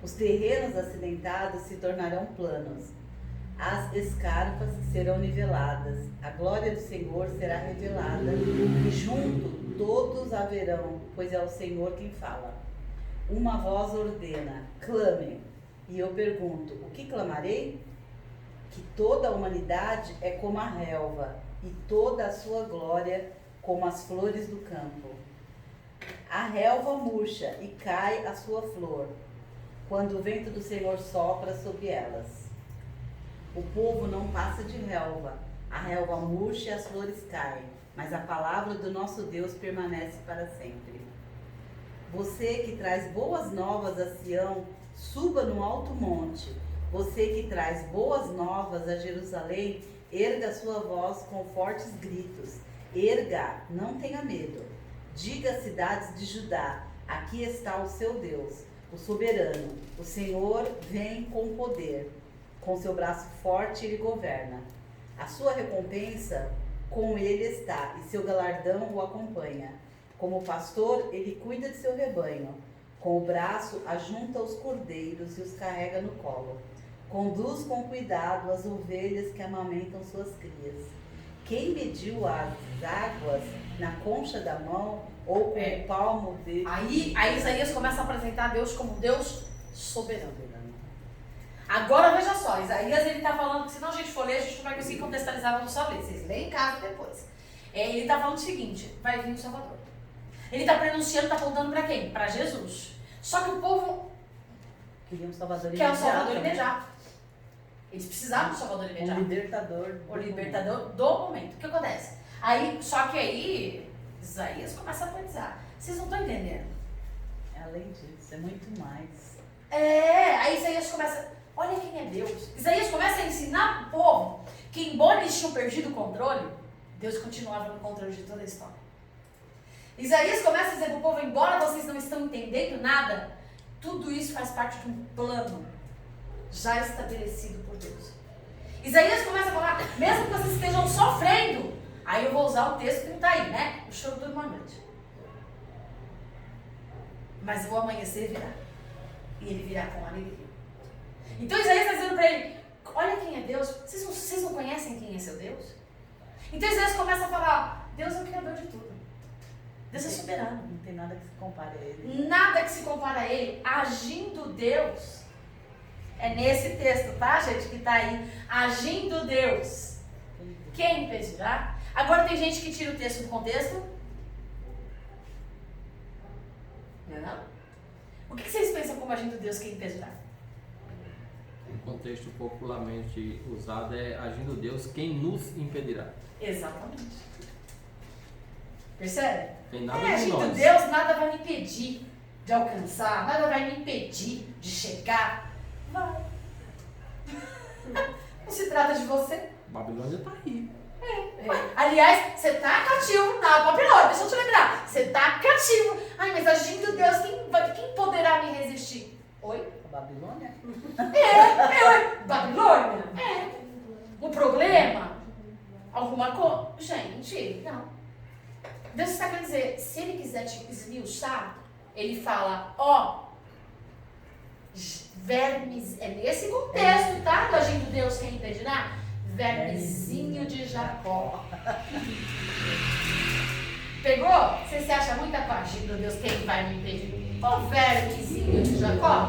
Speaker 4: Os terrenos acidentados se tornarão planos. As escarpas serão niveladas. A glória do Senhor será revelada. E junto todos a verão, pois é o Senhor quem fala. Uma voz ordena: clame. E eu pergunto: o que clamarei? Que toda a humanidade é como a relva, e toda a sua glória como as flores do campo. A relva murcha e cai a sua flor, quando o vento do Senhor sopra sobre elas. O povo não passa de relva, a relva murcha e as flores caem, mas a palavra do nosso Deus permanece para sempre. Você que traz boas novas a Sião, suba no alto monte. Você que traz boas novas a Jerusalém, erga sua voz com fortes gritos. Erga, não tenha medo. Diga às cidades de Judá: aqui está o seu Deus, o soberano. O Senhor vem com poder. Com seu braço forte ele governa. A sua recompensa com ele está, e seu galardão o acompanha. Como pastor, ele cuida de seu rebanho. Com o braço ajunta os cordeiros e os carrega no colo. Conduz com cuidado as ovelhas que amamentam suas crias. Quem mediu as águas na concha da mão ou com o palmo dele?
Speaker 1: Aí Isaías começa a apresentar Deus como Deus soberano. Agora veja só, Isaías ele está falando que se não a gente for ler, a gente não vai conseguir contextualizar, vamos só ler. Vocês leem em casa depois. Ele está falando o seguinte: vai vir o Salvador. Ele está pronunciando, está apontando para quem? Para Jesus. Só que o povo
Speaker 4: Queria um Salvador
Speaker 1: quer
Speaker 4: imediato.
Speaker 1: um Salvador
Speaker 4: né?
Speaker 1: imediato. Eles precisavam de um Salvador imediato.
Speaker 4: Um libertador.
Speaker 1: O libertador do momento. O que acontece? Só que aí, Isaías começa a atualizar. Vocês não estão entendendo.
Speaker 4: É além disso, é muito mais.
Speaker 1: Aí Isaías começa, olha quem é Deus. Isaías começa a ensinar o povo que, embora eles tinham perdido o controle, Deus continuava no controle de toda a história. Isaías começa a dizer para o povo, embora vocês não estão entendendo nada, tudo isso faz parte de um plano já estabelecido por Deus. Isaías começa a falar, mesmo que vocês estejam sofrendo, aí eu vou usar o texto que não está aí, né? O choro dura uma noite. Mas o amanhecer virá. E ele virá com alegria. Então Isaías está dizendo para ele, olha quem é Deus. Vocês não conhecem quem é seu Deus? Então Isaías começa a falar, Deus é o Criador de tudo. Deus é soberano.
Speaker 4: Não tem nada que se compare a ele.
Speaker 1: Nada que se compara a ele. Agindo Deus. É nesse texto, tá, gente, que tá aí. Agindo Deus. Quem impedirá? Agora tem gente que tira o texto do contexto. Não? O que vocês pensam como agindo Deus, quem impedirá?
Speaker 3: O contexto popularmente usado é agindo Deus, quem nos impedirá.
Speaker 1: Exatamente. Percebe?
Speaker 3: Tem nada de
Speaker 1: Agindo
Speaker 3: nós.
Speaker 1: Deus, nada vai me impedir de alcançar, nada vai me impedir de chegar. Vai. Não se trata de você.
Speaker 3: Babilônia tá aí.
Speaker 1: Aliás, você tá cativo na Babilônia, deixa eu te lembrar. Você tá cativo. Ai, mas agindo Deus, quem poderá me resistir? Oi?
Speaker 4: A Babilônia?
Speaker 1: Babilônia? O problema? Alguma coisa? Gente, não. Deus está querendo dizer, se ele quiser te esmiuçar, ele fala, vermes, é nesse contexto, tá? Do agindo Deus, quem impedirá? Vermezinho de Jacó. Pegou? Você se acha muita coisa do Deus, quem vai me impedir? Ô vermezinho de Jacó.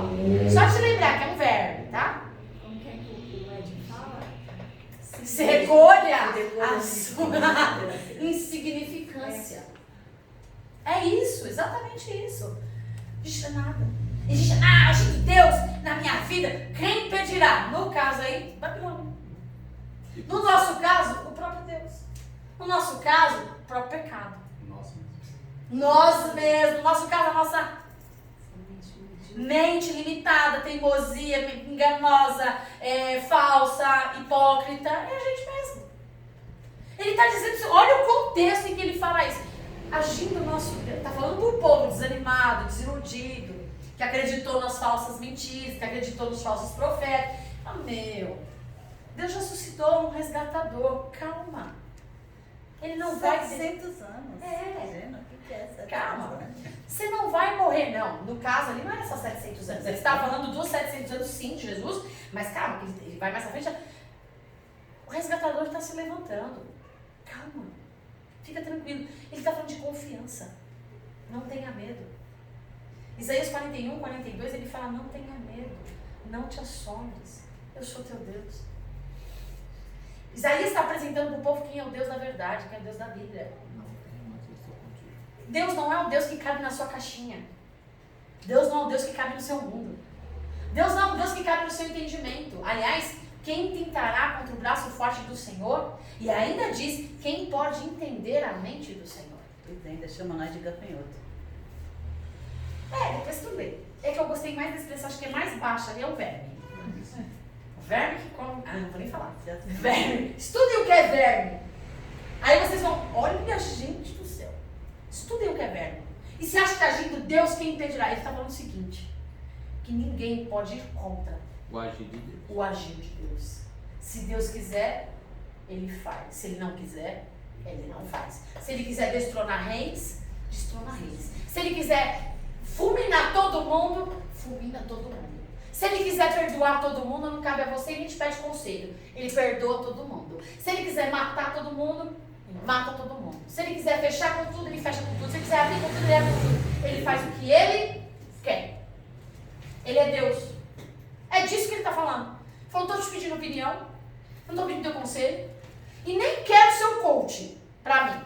Speaker 1: Só te lembrar que é um verme, tá?
Speaker 2: Como que é que o Ed fala?
Speaker 1: Se recolha a sua insignificância. É isso, exatamente isso. Existe nada. Existe agindo Deus na minha vida. Quem impedirá? No caso aí, Babilônia. No nosso caso, o próprio Deus. No nosso caso, o próprio pecado. Nós mesmos. No nosso caso, a nossa mente limitada, teimosia, enganosa, falsa, hipócrita. É a gente mesmo. Ele está dizendo, olha o contexto em que ele fala isso. Agindo o nosso Deus. Está falando para o povo desanimado, desiludido, que acreditou nas falsas mentiras, que acreditou nos falsos profetas. Deus já suscitou um resgatador. Calma. Ele não vai...
Speaker 4: 700 anos. O que é 700
Speaker 1: Calma.
Speaker 4: anos?
Speaker 1: Você não vai morrer, não. No caso ali, não era só 700 anos. Ele estava falando dos 700 anos, sim, de Jesus. Mas calma, ele vai mais à frente. O resgatador está se levantando. Calma. Fica tranquilo. Ele está falando de confiança. Não tenha medo. Isaías 41, 42, ele fala, não tenha medo. Não te assombres. Eu sou teu Deus. Isaías está apresentando para o povo quem é o Deus da verdade, quem é o Deus da Bíblia. Deus não é um Deus que cabe na sua caixinha. Deus não é um Deus que cabe no seu mundo. Deus não é um Deus que cabe no seu entendimento. Aliás, quem tentará contra o braço forte do Senhor? E ainda diz, quem pode entender a mente do Senhor?
Speaker 4: E ainda chama nós de gafanhoto.
Speaker 1: Depois tudo bem. É que eu gostei mais da expressão, acho que é mais baixa, ali é o verme. O verme que come... não vou nem falar. Verme. Estudem o que é verme. Aí vocês vão, olha gente do céu. Estudem o que é verme. E se acha que agindo Deus, quem impedirá? Ele está falando o seguinte, que ninguém pode ir contra
Speaker 3: O agir de Deus.
Speaker 1: o agir de Deus. Se Deus quiser, ele faz. Se ele não quiser, ele não faz. Se ele quiser destronar reis, destrona reis. Se ele quiser fulminar todo mundo, fulmina todo mundo. Se ele quiser perdoar todo mundo, não cabe a você, ele te pede conselho. Ele perdoa todo mundo. Se ele quiser matar todo mundo, ele mata todo mundo. Se ele quiser fechar com tudo, ele fecha com tudo. Se ele quiser abrir com tudo, ele abre com tudo. Ele faz o que ele quer. Ele é Deus. É disso que ele está falando. Eu não estou te pedindo opinião, não estou pedindo teu conselho, e nem quero seu coach para mim.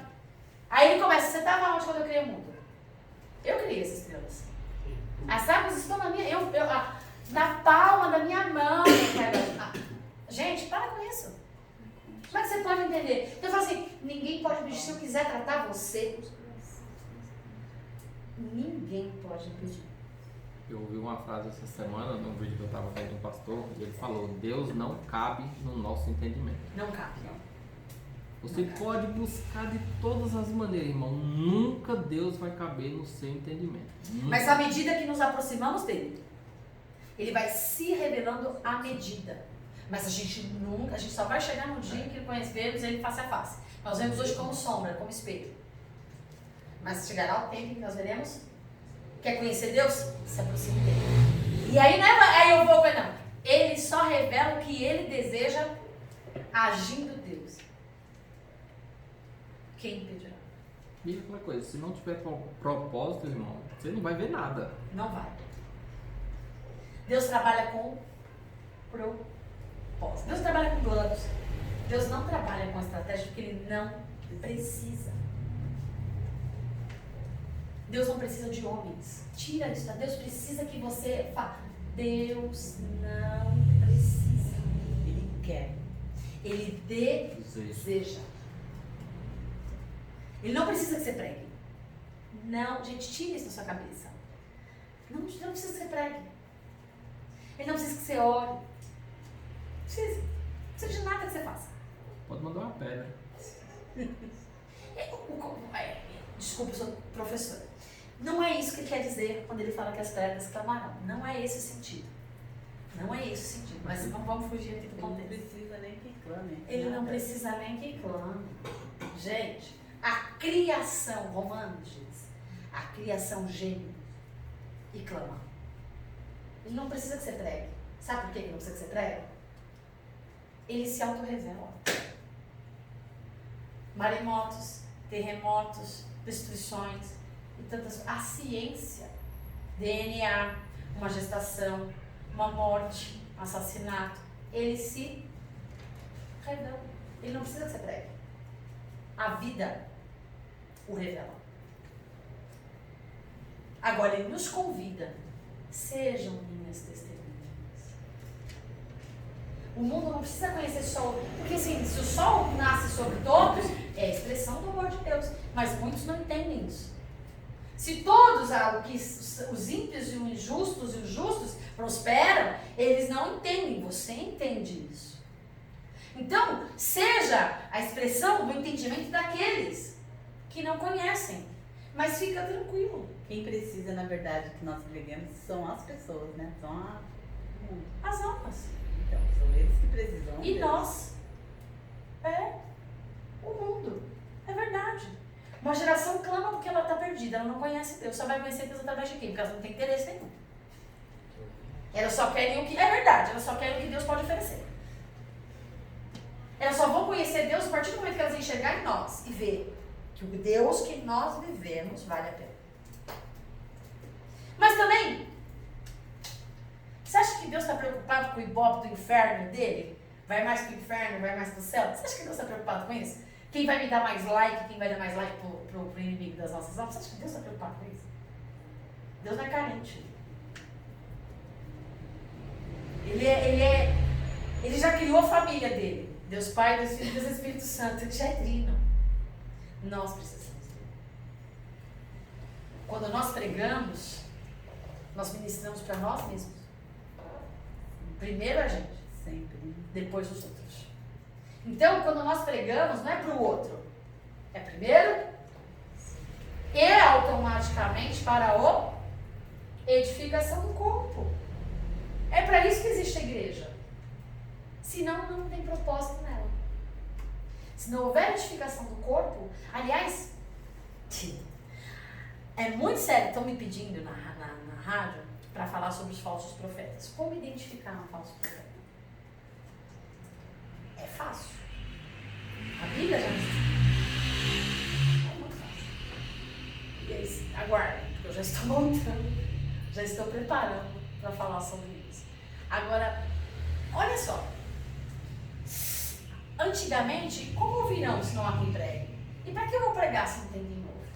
Speaker 1: Aí ele começa, você estava onde quando eu criei o mundo? Eu criei essas estrelas. As águas estão na minha... na palma da minha mão. Gente, para com isso. Como é que você pode entender? Então eu falo assim, ninguém pode pedir, se eu quiser tratar você, ninguém pode pedir.
Speaker 3: Eu ouvi uma frase essa semana, num vídeo que eu estava vendo um pastor, e ele falou, Deus não cabe no nosso entendimento.
Speaker 1: Não cabe, não.
Speaker 3: Você pode buscar de todas as maneiras, irmão. Nunca Deus vai caber no seu entendimento. Nunca.
Speaker 1: Mas à medida que nos aproximamos dele, ele vai se revelando à medida. Mas a gente só vai chegar no dia em que conhecemos ele face a face. Nós vemos hoje como sombra, como espelho. Mas chegará o tempo em que nós veremos. Quer conhecer Deus? Se aproxime dele. E aí, aí eu vou... Não. Ele só revela o que ele deseja agindo Deus. Quem impedirá?
Speaker 3: E aquela coisa, se não tiver propósito, irmão, você não vai ver nada.
Speaker 1: Não vai. Deus trabalha com propósito. Deus trabalha com planos. Deus não trabalha com estratégia porque ele não precisa. Deus não precisa de homens. Tira isso. Deus precisa que você fale. Deus não precisa. Ele quer. Ele deseja. Ele não precisa que você pregue. Não, gente, tira isso da sua cabeça. Não precisa que você pregue. Ele não precisa que você ore. Não precisa de nada que você faça.
Speaker 3: Pode mandar uma pedra.
Speaker 1: Desculpa, eu sou professora. Não é isso que ele quer dizer quando ele fala que as pedras clamarão. Não é esse o sentido. Não é esse o sentido. Mas vamos fugir aqui do
Speaker 4: Ele não
Speaker 1: contexto.
Speaker 4: precisa nem que clame.
Speaker 1: Ele não
Speaker 4: Nada.
Speaker 1: precisa nem que clame. Gente, a criação, Romanos diz, a criação geme e clama. Ele não precisa que você pregue. Sabe por que ele não precisa que você pregue? Ele se autorrevela. Maremotos, terremotos, destruições e tantas. A ciência, DNA, uma gestação, uma morte, um assassinato, ele se revela. Ele não precisa que você pregue. A vida o revela. Agora ele nos convida, sejam minhas testemunhas. O mundo não precisa conhecer só, porque assim, se o sol nasce sobre todos, é a expressão do amor de Deus, mas muitos não entendem isso. Se todos, os ímpios e os injustos e os justos prosperam, eles não entendem, você entende isso. Então, seja a expressão do entendimento daqueles que não conhecem, mas fica tranquilo.
Speaker 4: Quem precisa, na verdade, que nós preguemos são as pessoas, né? São o mundo.
Speaker 1: As almas.
Speaker 4: Então, são eles que precisam.
Speaker 1: E nós. É o mundo. É verdade. Uma geração clama porque ela está perdida, ela não conhece Deus. Só vai conhecer Deus através de quem? Porque elas não têm interesse nenhum. Elas só querem o que... É verdade, elas só querem o que Deus pode oferecer. Elas só vão conhecer Deus a partir do momento que elas enxergarem em nós e ver que o Deus que nós vivemos vale a pena. Mas também, você acha que Deus está preocupado com o ibope do inferno dele? Vai mais para o inferno, vai mais para o céu? Você acha que Deus está preocupado com isso? Quem vai me dar mais like, quem vai dar mais like pro inimigo das nossas almas? Você acha que Deus está preocupado com isso? Deus não é carente. Ele já criou a família dele. Deus Pai, Deus Filho e Deus Espírito Santo. Ele já é trino. Nós precisamos dele. Quando nós pregamos, nós ministramos para nós mesmos. Primeiro a gente,
Speaker 4: Sempre.
Speaker 1: depois os outros. Então, quando nós pregamos, não é para o outro. É primeiro e automaticamente para a edificação do corpo. É para isso que existe a igreja. Senão, não tem propósito nela. Se não houver edificação do corpo, aliás, é muito sério, estão me pedindo na rádio para falar sobre os falsos profetas. Como identificar um falso profeta? É fácil. A Bíblia já nos diz. É muito fácil. E aí, aguardem, porque eu já estou montando, já estou preparando para falar sobre isso. Agora, olha só. Antigamente, como ouvirão se não há quem pregue? E para que eu vou pregar se não tem ninguém ouve?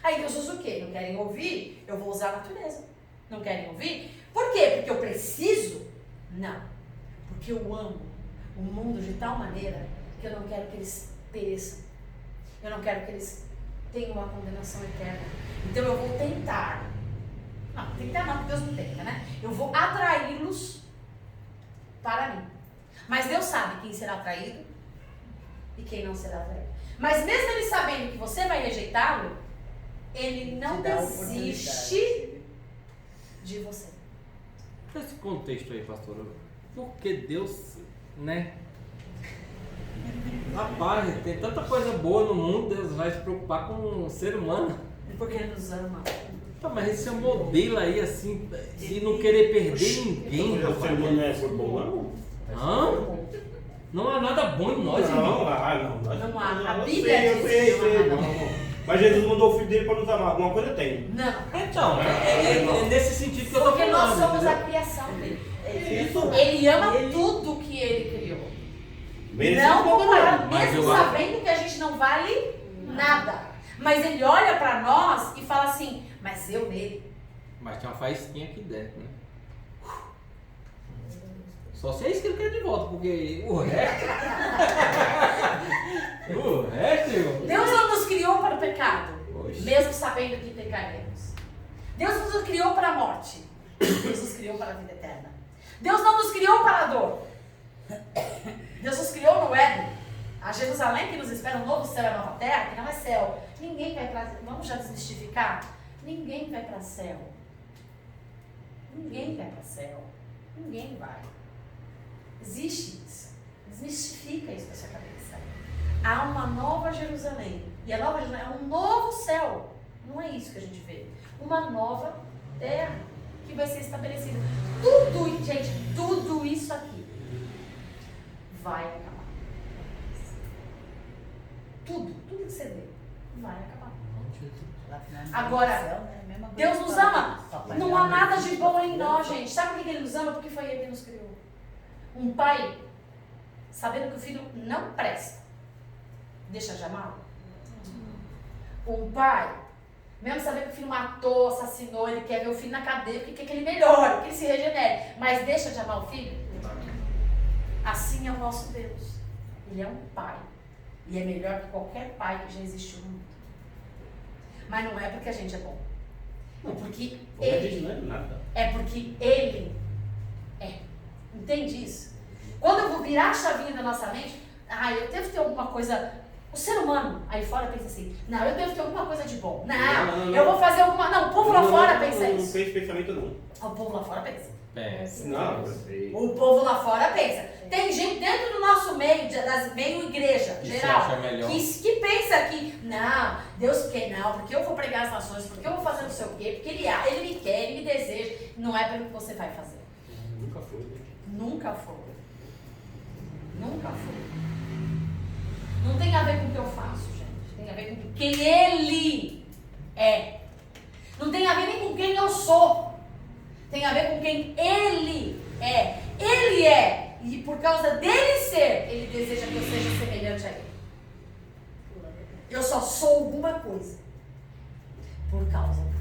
Speaker 1: Aí Deus usa o quê? Não querem ouvir? Eu vou usar a natureza. Não querem ouvir? Por quê? Porque eu preciso? Não. Porque eu amo o mundo de tal maneira que eu não quero que eles pereçam. Eu não quero que eles tenham uma condenação eterna. Então eu vou tentar. Não, tentar não, porque Deus não tenta, né? Eu vou atraí-los para mim. Mas Deus sabe quem será atraído e quem não será atraído. Mas mesmo ele sabendo que você vai rejeitá-lo, ele não
Speaker 4: Te dá a
Speaker 1: desiste
Speaker 4: oportunidade.
Speaker 1: de você.
Speaker 3: Esse contexto aí, pastor, porque Deus, né? Rapaz, tem tanta coisa boa no mundo, Deus vai se preocupar com o ser humano.
Speaker 1: Porque ele nos ama.
Speaker 3: Tá, mas esse é um modelo aí, assim, de não querer perder ninguém,
Speaker 6: O ser
Speaker 3: rapaz.
Speaker 6: humano não é por bom, não?
Speaker 3: Hã? Não há nada bom em nós, irmão.
Speaker 6: Não, nós
Speaker 1: Não há. A
Speaker 6: eu
Speaker 1: Bíblia
Speaker 6: sei, eu
Speaker 1: diz
Speaker 6: sei,
Speaker 1: que não há
Speaker 6: não. Mas Jesus mandou o filho dele para nos amar. Alguma coisa tem.
Speaker 1: Não.
Speaker 3: Então, é nesse sentido que eu tô
Speaker 1: Porque
Speaker 3: falando.
Speaker 1: nós somos
Speaker 3: entendeu?
Speaker 1: a criação dele.
Speaker 6: Isso.
Speaker 1: Ele ama tudo que ele criou.
Speaker 6: Merecido
Speaker 1: Não
Speaker 6: pouco
Speaker 1: comparado,
Speaker 6: não.
Speaker 3: Mas
Speaker 1: mesmo
Speaker 3: eu acho-
Speaker 1: sabendo que a gente não vale nada. Mas ele olha pra nós e fala assim, mas eu nele.
Speaker 3: Mas tem uma faísquinha aqui dentro, né? Só se é isso que ele quer de volta, porque o resto. O resto, irmão.
Speaker 1: Deus não nos criou para o pecado,
Speaker 3: Oxe.
Speaker 1: mesmo sabendo que pecaremos. Deus não nos criou para a morte. Deus nos criou para a vida eterna. Deus não nos criou para a dor. Deus nos criou no Éden. A Jerusalém que nos espera, um novo céu e nova terra, que não é céu. Ninguém vai para... Vamos já desmistificar? Ninguém vai para céu. Ninguém vai para céu. Ninguém vai. Existe isso. Desmistifica isso da sua cabeça. Há uma nova Jerusalém. E a nova Jerusalém é um novo céu. Não é isso que a gente vê. Uma nova terra que vai ser estabelecida. Tudo, gente, tudo isso aqui vai acabar. Tudo que você vê vai acabar. Agora, Deus nos ama. Não há nada de bom em nós, gente. Sabe por que Ele nos ama? Porque foi Ele que nos criou. Um pai, sabendo que o filho não presta, deixa de amá-lo. Um pai, mesmo sabendo que o filho matou, assassinou, ele quer ver o filho na cadeia, porque quer que ele melhore, que ele se regenere, mas deixa de amar o filho? Assim é o nosso Deus. Ele é um pai. E é melhor que qualquer pai que já existiu no mundo. Mas não é porque a gente é bom. É porque ele
Speaker 6: não é nada.
Speaker 1: é. Porque ele é. Entende isso? Quando eu vou virar a chavinha da nossa mente, eu devo ter alguma coisa. O ser humano aí fora pensa assim, não, eu devo ter alguma coisa de bom. Não, eu vou fazer alguma. Não, o povo lá fora pensa isso.
Speaker 6: Não fez pensamento, não.
Speaker 1: O povo lá fora pensa.
Speaker 6: Não,
Speaker 1: O povo lá fora pensa. Tem gente dentro do nosso meio, meio igreja,
Speaker 3: Que
Speaker 1: geral,
Speaker 3: se acha melhor.
Speaker 1: que pensa que, não, Deus quer não, porque eu vou pregar as nações, porque eu vou fazer não sei o quê, porque ele me quer, ele me deseja. Não é pelo que você vai fazer.
Speaker 6: Nunca foi.
Speaker 1: Nunca foi. Nunca foi. Não tem a ver com o que eu faço, gente. Tem a ver com quem ele é. Não tem a ver nem com quem eu sou. Tem a ver com quem ele é. Ele é. E por causa dele ser, ele deseja que eu seja semelhante a ele. Eu só sou alguma coisa. Por causa dele.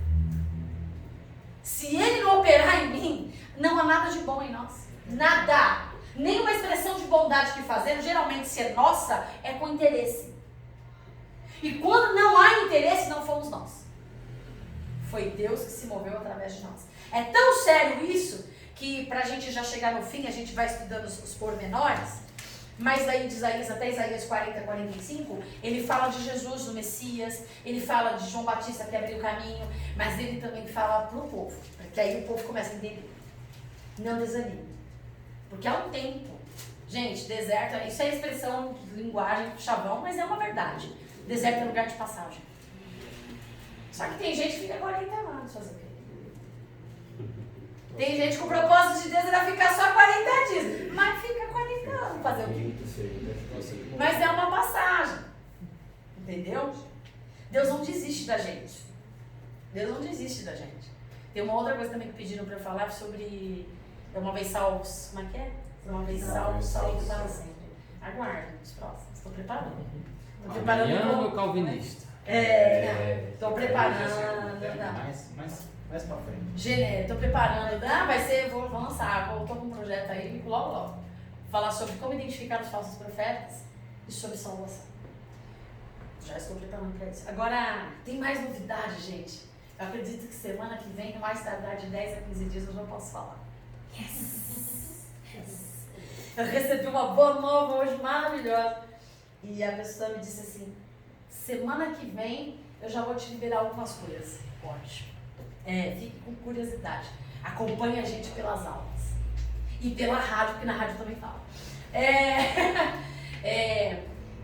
Speaker 1: Se ele não operar em mim, não há nada de bom em nós. Nada. Nenhuma expressão de bondade que fazemos, geralmente se é nossa, é com interesse. E quando não há interesse, não fomos nós. Foi Deus que se moveu através de nós. É tão sério isso, que para a gente já chegar no fim, a gente vai estudando os pormenores, mas daí de Isaías, até Isaías 40, 45, ele fala de Jesus, o Messias, ele fala de João Batista que abriu o caminho, mas ele também fala para o povo, porque aí o povo começa a entender. Não desanime. Porque há um tempo, gente, deserto, isso é expressão de linguagem, chavão, mas é uma verdade. Deserto é lugar de passagem. Só que tem gente que fica 40 anos fazer o quê? Tem gente que o propósito de Deus era ficar só 40 dias, mas fica 40 anos fazer o quê? Mas é uma passagem. Entendeu? Deus não desiste da gente. Deus não desiste da gente. Tem uma outra coisa também que pediram para eu falar sobre... uma vez salvos, como é que é? Uma vez salvos, salvos para sempre. Aguardem os próximos. Estou preparando. Estou preparando.
Speaker 3: Ariano calvinista.
Speaker 1: Estou preparando.
Speaker 8: Mais pra frente.
Speaker 1: Janeiro, estou preparando. Vai ser, vou lançar. Estou com um projeto aí, logo. Falar sobre como identificar os falsos profetas e sobre salvação. Já estou preparando para isso. Agora, tem mais novidade, gente. Eu acredito que semana que vem, mais tardar de 10 a 15 dias, eu já posso falar. Yes! Eu recebi uma boa nova hoje, maravilhosa. E a pessoa me disse assim, semana que vem eu já vou te liberar algumas coisas. Ótimo. Fique com curiosidade. Acompanhe a gente pelas aulas. E pela rádio, porque na rádio também fala.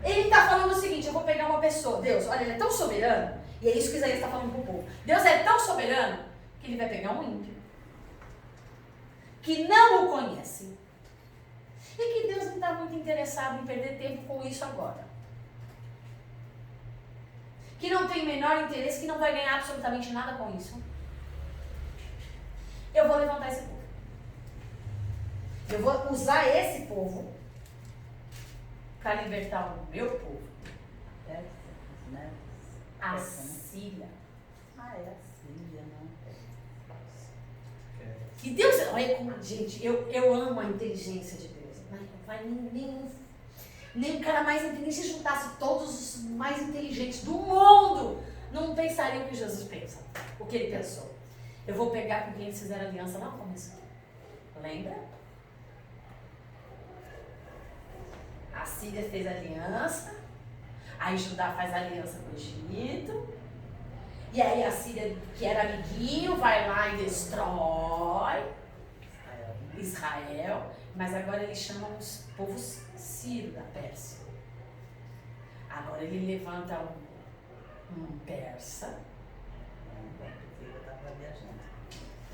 Speaker 1: Ele está falando o seguinte, eu vou pegar uma pessoa. Deus, olha, ele é tão soberano, e é isso que Isaías está falando para o povo. Deus é tão soberano que ele vai pegar um ímpio que não o conhece. E que Deus não está muito interessado em perder tempo com isso agora. Que não tem o menor interesse, que não vai ganhar absolutamente nada com isso. Eu vou levantar esse povo. Eu vou usar esse povo para libertar o meu povo. A Síria.
Speaker 4: É a Síria, não.
Speaker 1: E Deus, olha como, gente, eu amo a inteligência de Deus. Não vai nem o cara mais inteligente, se juntasse todos os mais inteligentes do mundo, não pensariam o que Jesus pensa, o que ele pensou. Eu vou pegar com quem eles fizeram aliança lá no começo. Lembra? A Síria fez aliança, aí Judá faz aliança com o Egito, e aí a Síria, que era amiguinho, vai lá e destrói Israel, mas agora ele chama os povos sírio da Pérsia. Agora ele levanta um persa.
Speaker 4: Eu tava viajando.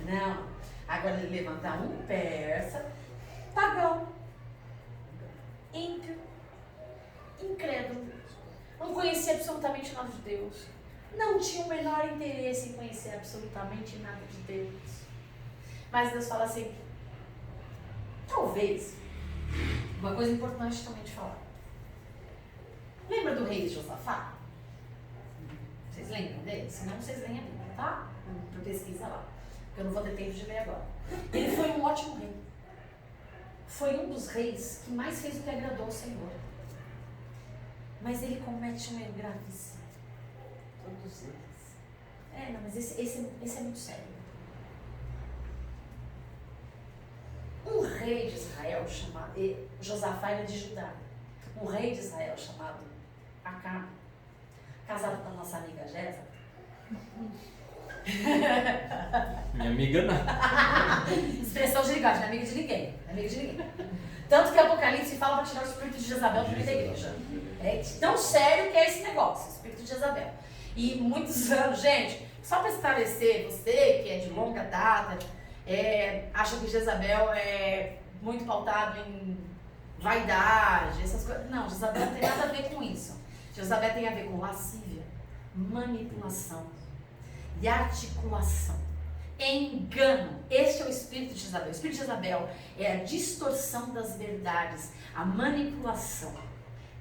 Speaker 1: Não, agora ele levanta um persa, pagão, ímpio, incrédulo, não conhecia absolutamente nada de Deus, não tinha o menor interesse em conhecer absolutamente nada de Deus. Mas Deus fala assim, talvez, uma coisa importante também de falar. Lembra do rei Josafá? Vocês lembram dele? Se não, vocês leem a Bíblia, tá? Pesquisa lá, porque eu não vou ter tempo de ler agora. Ele foi um ótimo rei. Foi um dos reis que mais fez o que agradou ao Senhor. Mas ele comete um erro gravíssimo.
Speaker 4: Todos eles.
Speaker 1: Não, mas esse é muito sério. Um rei de Israel chamado... Josafá era de Judá. Um rei de Israel chamado Acabe, casado com a nossa amiga Jéssica.
Speaker 3: Minha amiga não.
Speaker 1: Expressão de linguagem, não é amiga de ninguém. Não é amiga de ninguém. Tanto que Apocalipse fala para tirar o espírito de Jezabel do meio da igreja. É tão sério que é esse negócio, o espírito de Jezabel. E muitos anos, gente, só para esclarecer, você que é de longa data, acha que Jezabel é muito pautado em vaidade, essas coisas. Não, Jezabel não tem nada a ver com isso. Jezabel tem a ver com lascívia, manipulação e articulação, engano. Este é o espírito de Jezabel. O espírito de Jezabel é a distorção das verdades, a manipulação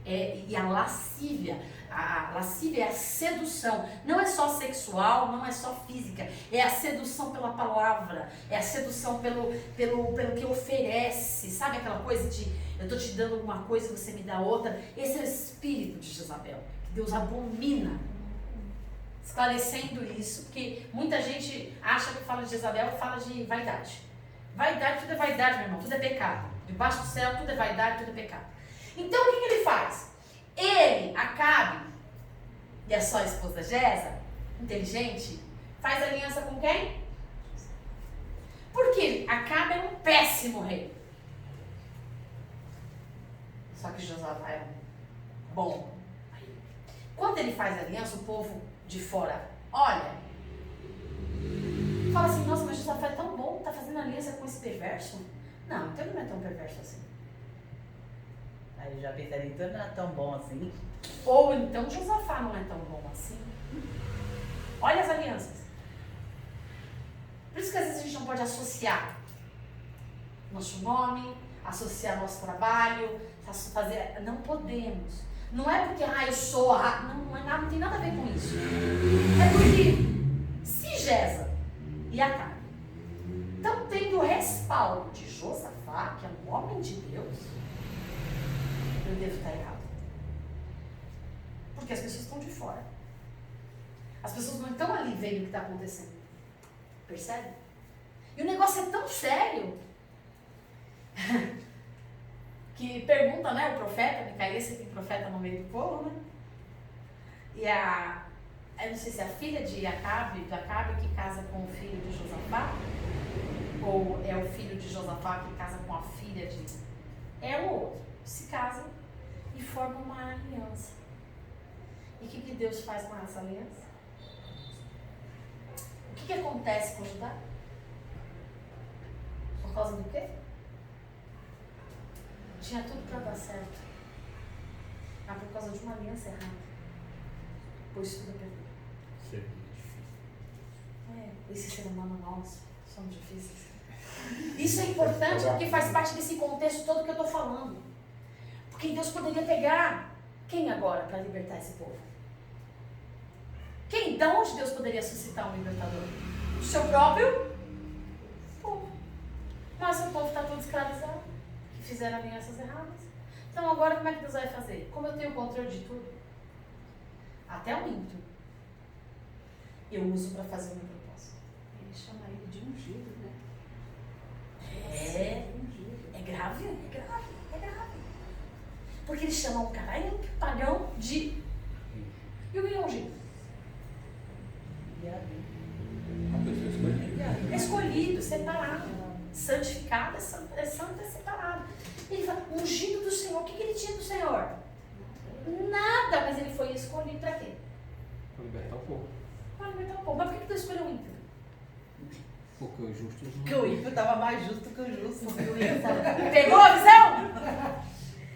Speaker 1: e a lascívia. A lascívia é a sedução, não é só sexual, não é só física, é a sedução pela palavra, é a sedução pelo que oferece, sabe aquela coisa de eu estou te dando uma coisa e você me dá outra? Esse é o espírito de Jezabel, que Deus abomina. Esclarecendo isso, porque muita gente acha que fala de Jezabel e fala de vaidade. Vaidade, tudo é vaidade, meu irmão, tudo é pecado. Debaixo do céu, tudo é vaidade, tudo é pecado. Então, o que ele faz? Ele, Acabe, e a sua esposa Jéssica, inteligente, faz aliança com quem? Porque Acabe é um péssimo rei. Só que Josafá era um bom rei. Quando ele faz aliança, o povo de fora olha, fala assim, nossa, mas Josafá é tão bom, tá fazendo aliança com esse perverso? Não, então ele não é tão perverso assim.
Speaker 4: Aí eu já pensaria, então não é tão bom assim.
Speaker 1: Ou então Josafá não é tão bom assim. Olha as alianças. Por isso que às vezes a gente não pode associar nosso nome, associar nosso trabalho, fazer. Não podemos. Não é porque eu sou não tem nada a ver com isso. É porque se Jéssica e Acabe estão tendo o respaldo de Josafá, que é um homem de Deus, eu devo estar errado. Porque as pessoas estão de fora. As pessoas não estão ali vendo o que está acontecendo. Percebe? E o negócio é tão sério que pergunta, né, o profeta, Micaías, que tem profeta no meio do povo, né? E eu não sei se é a filha de Acabe que casa com o filho de Josafá, ou é o filho de Josafá que casa com a filha de... É o outro. Se casam e formam uma aliança. E o que Deus faz com essa aliança? O que acontece com Judá? Por causa do quê? Tinha tudo para dar certo. Mas por causa de uma aliança errada. Pois tudo é perdido. Esse ser humano nós somos difíceis. Isso é importante porque faz parte desse contexto todo que eu estou falando. Porque Deus poderia pegar quem agora para libertar esse povo? Quem? De onde Deus poderia suscitar um libertador? O seu próprio povo. Mas o povo está todo escravizado, que fizeram alianças erradas. Então agora como é que Deus vai fazer? Como eu tenho o controle de tudo, até o ímpio, eu uso para fazer o meu propósito.
Speaker 2: Ele chama ele de ungido, né?
Speaker 1: É grave, é grave, é grave. Porque eles chamam o cara ímpio, pagão, de... E o ungido?
Speaker 3: A pessoa escolhida.
Speaker 1: Escolhido, separado. Santificado, é santo, é separado. Ele fala, ungido do Senhor. O que ele tinha do Senhor? Nada, mas ele foi escolhido para quê?
Speaker 3: Para libertar o povo.
Speaker 1: Para libertar o povo. Mas por que tu escolheu o ímpio?
Speaker 3: Porque o justo não.
Speaker 4: Porque o ímpio estava mais justo que o justo.
Speaker 1: Pegou a visão?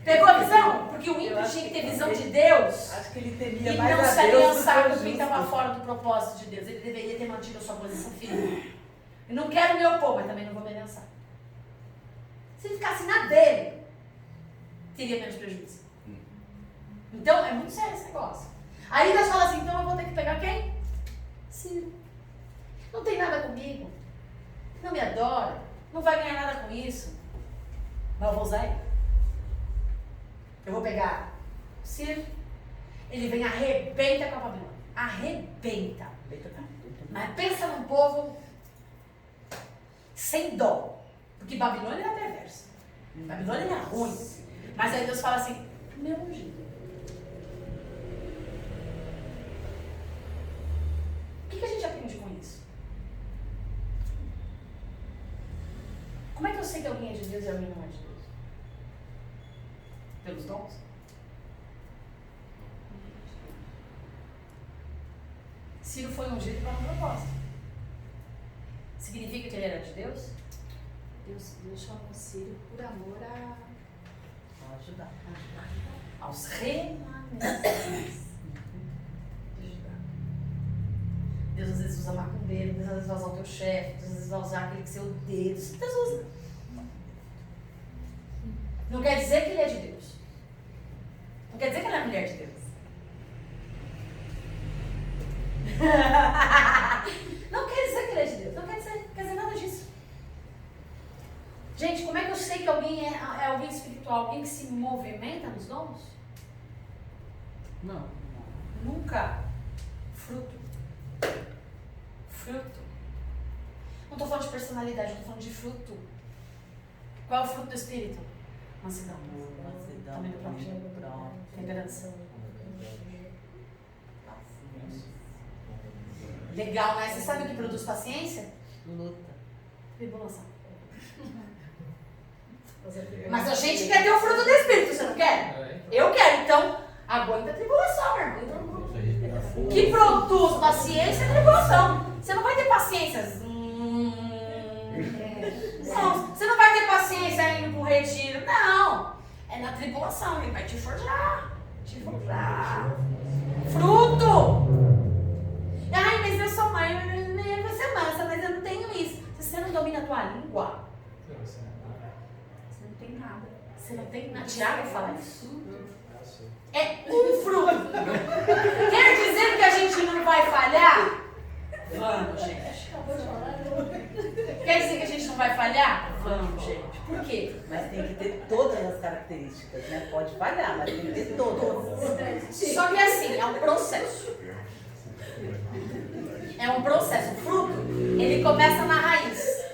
Speaker 1: Pegou a visão? Porque o ímpio tinha que ter visão de Deus.
Speaker 4: Acho que ele temia
Speaker 1: E
Speaker 4: mais
Speaker 1: não
Speaker 4: a
Speaker 1: se
Speaker 4: Deus do
Speaker 1: aliançar
Speaker 4: que
Speaker 1: com
Speaker 4: o
Speaker 1: quem
Speaker 4: justo.
Speaker 1: estava fora do propósito de Deus. Ele deveria ter mantido a sua posição firme. Eu não quero me opor, mas também não vou me aliançar. Se ele ficasse na dele, teria menos prejuízo. Então, é muito sério esse negócio. Aí Deus fala assim, então eu vou ter que pegar quem? Ciro. Não tem nada comigo. Não me adora. Não vai ganhar nada com isso. Mas eu vou usar ele. Eu vou pegar Ciro. Ele vem, arrebenta com a Babilônia. Arrebenta. Mas pensa num povo sem dó. Porque Babilônia era perversa. Babilônia era ruim. Mas aí Deus fala assim, meu ungido. O que a gente aprende com isso? Como é que eu sei que alguém é de Deus e alguém não é de Deus? Pelos dons? Ciro foi ungido para um propósito. Significa que ele era de Deus?
Speaker 7: Deus chamou Ciro por amor a
Speaker 4: Ajudar.
Speaker 1: Aos remanescentes. Deus às vezes usa macumbeiro, Deus às vezes vai usar o teu chefe, Deus às vezes vai usar aquele que você odeia, Deus usa. Não quer dizer que ele é de Deus. Não quer dizer que ele é mulher de Deus. Não quer dizer que ele é de Deus. Não quer dizer nada disso. Gente, como é que eu sei que alguém é alguém espiritual? Alguém que se movimenta nos dons?
Speaker 3: Não.
Speaker 1: Nunca. Fruto. Fruto. Não estou falando de personalidade, estou falando de fruto. Qual é o fruto do Espírito? Mansidão. Domínio próprio. Temperança. Legal, né? Você sabe o que produz paciência?
Speaker 4: Luta.
Speaker 1: Tribulação. Mas a gente quer ter o fruto do Espírito, você não quer? Eu quero, então aguenta a tribulação, meu irmão. O que produz paciência é tribulação. Você não vai ter paciência. Não, você não vai ter paciência indo pro retiro. Não. É na tribulação, ele vai te forjar. Te forjar. Fruto. Ai, mas eu sou mãe, você é mansa, mas eu não tenho isso. Se você não domina a tua língua, você não tem nada. Você não tem nada. Tiago fala isso. É um fruto. Quer dizer que a gente não vai falhar? Vamos, gente. Quer dizer que a gente não vai falhar? Vamos, gente. Por quê?
Speaker 4: Mas tem que ter todas as características, né? Pode falhar, mas tem que ter todas.
Speaker 1: Só que assim, é um processo. É um processo. O fruto, ele começa na raiz.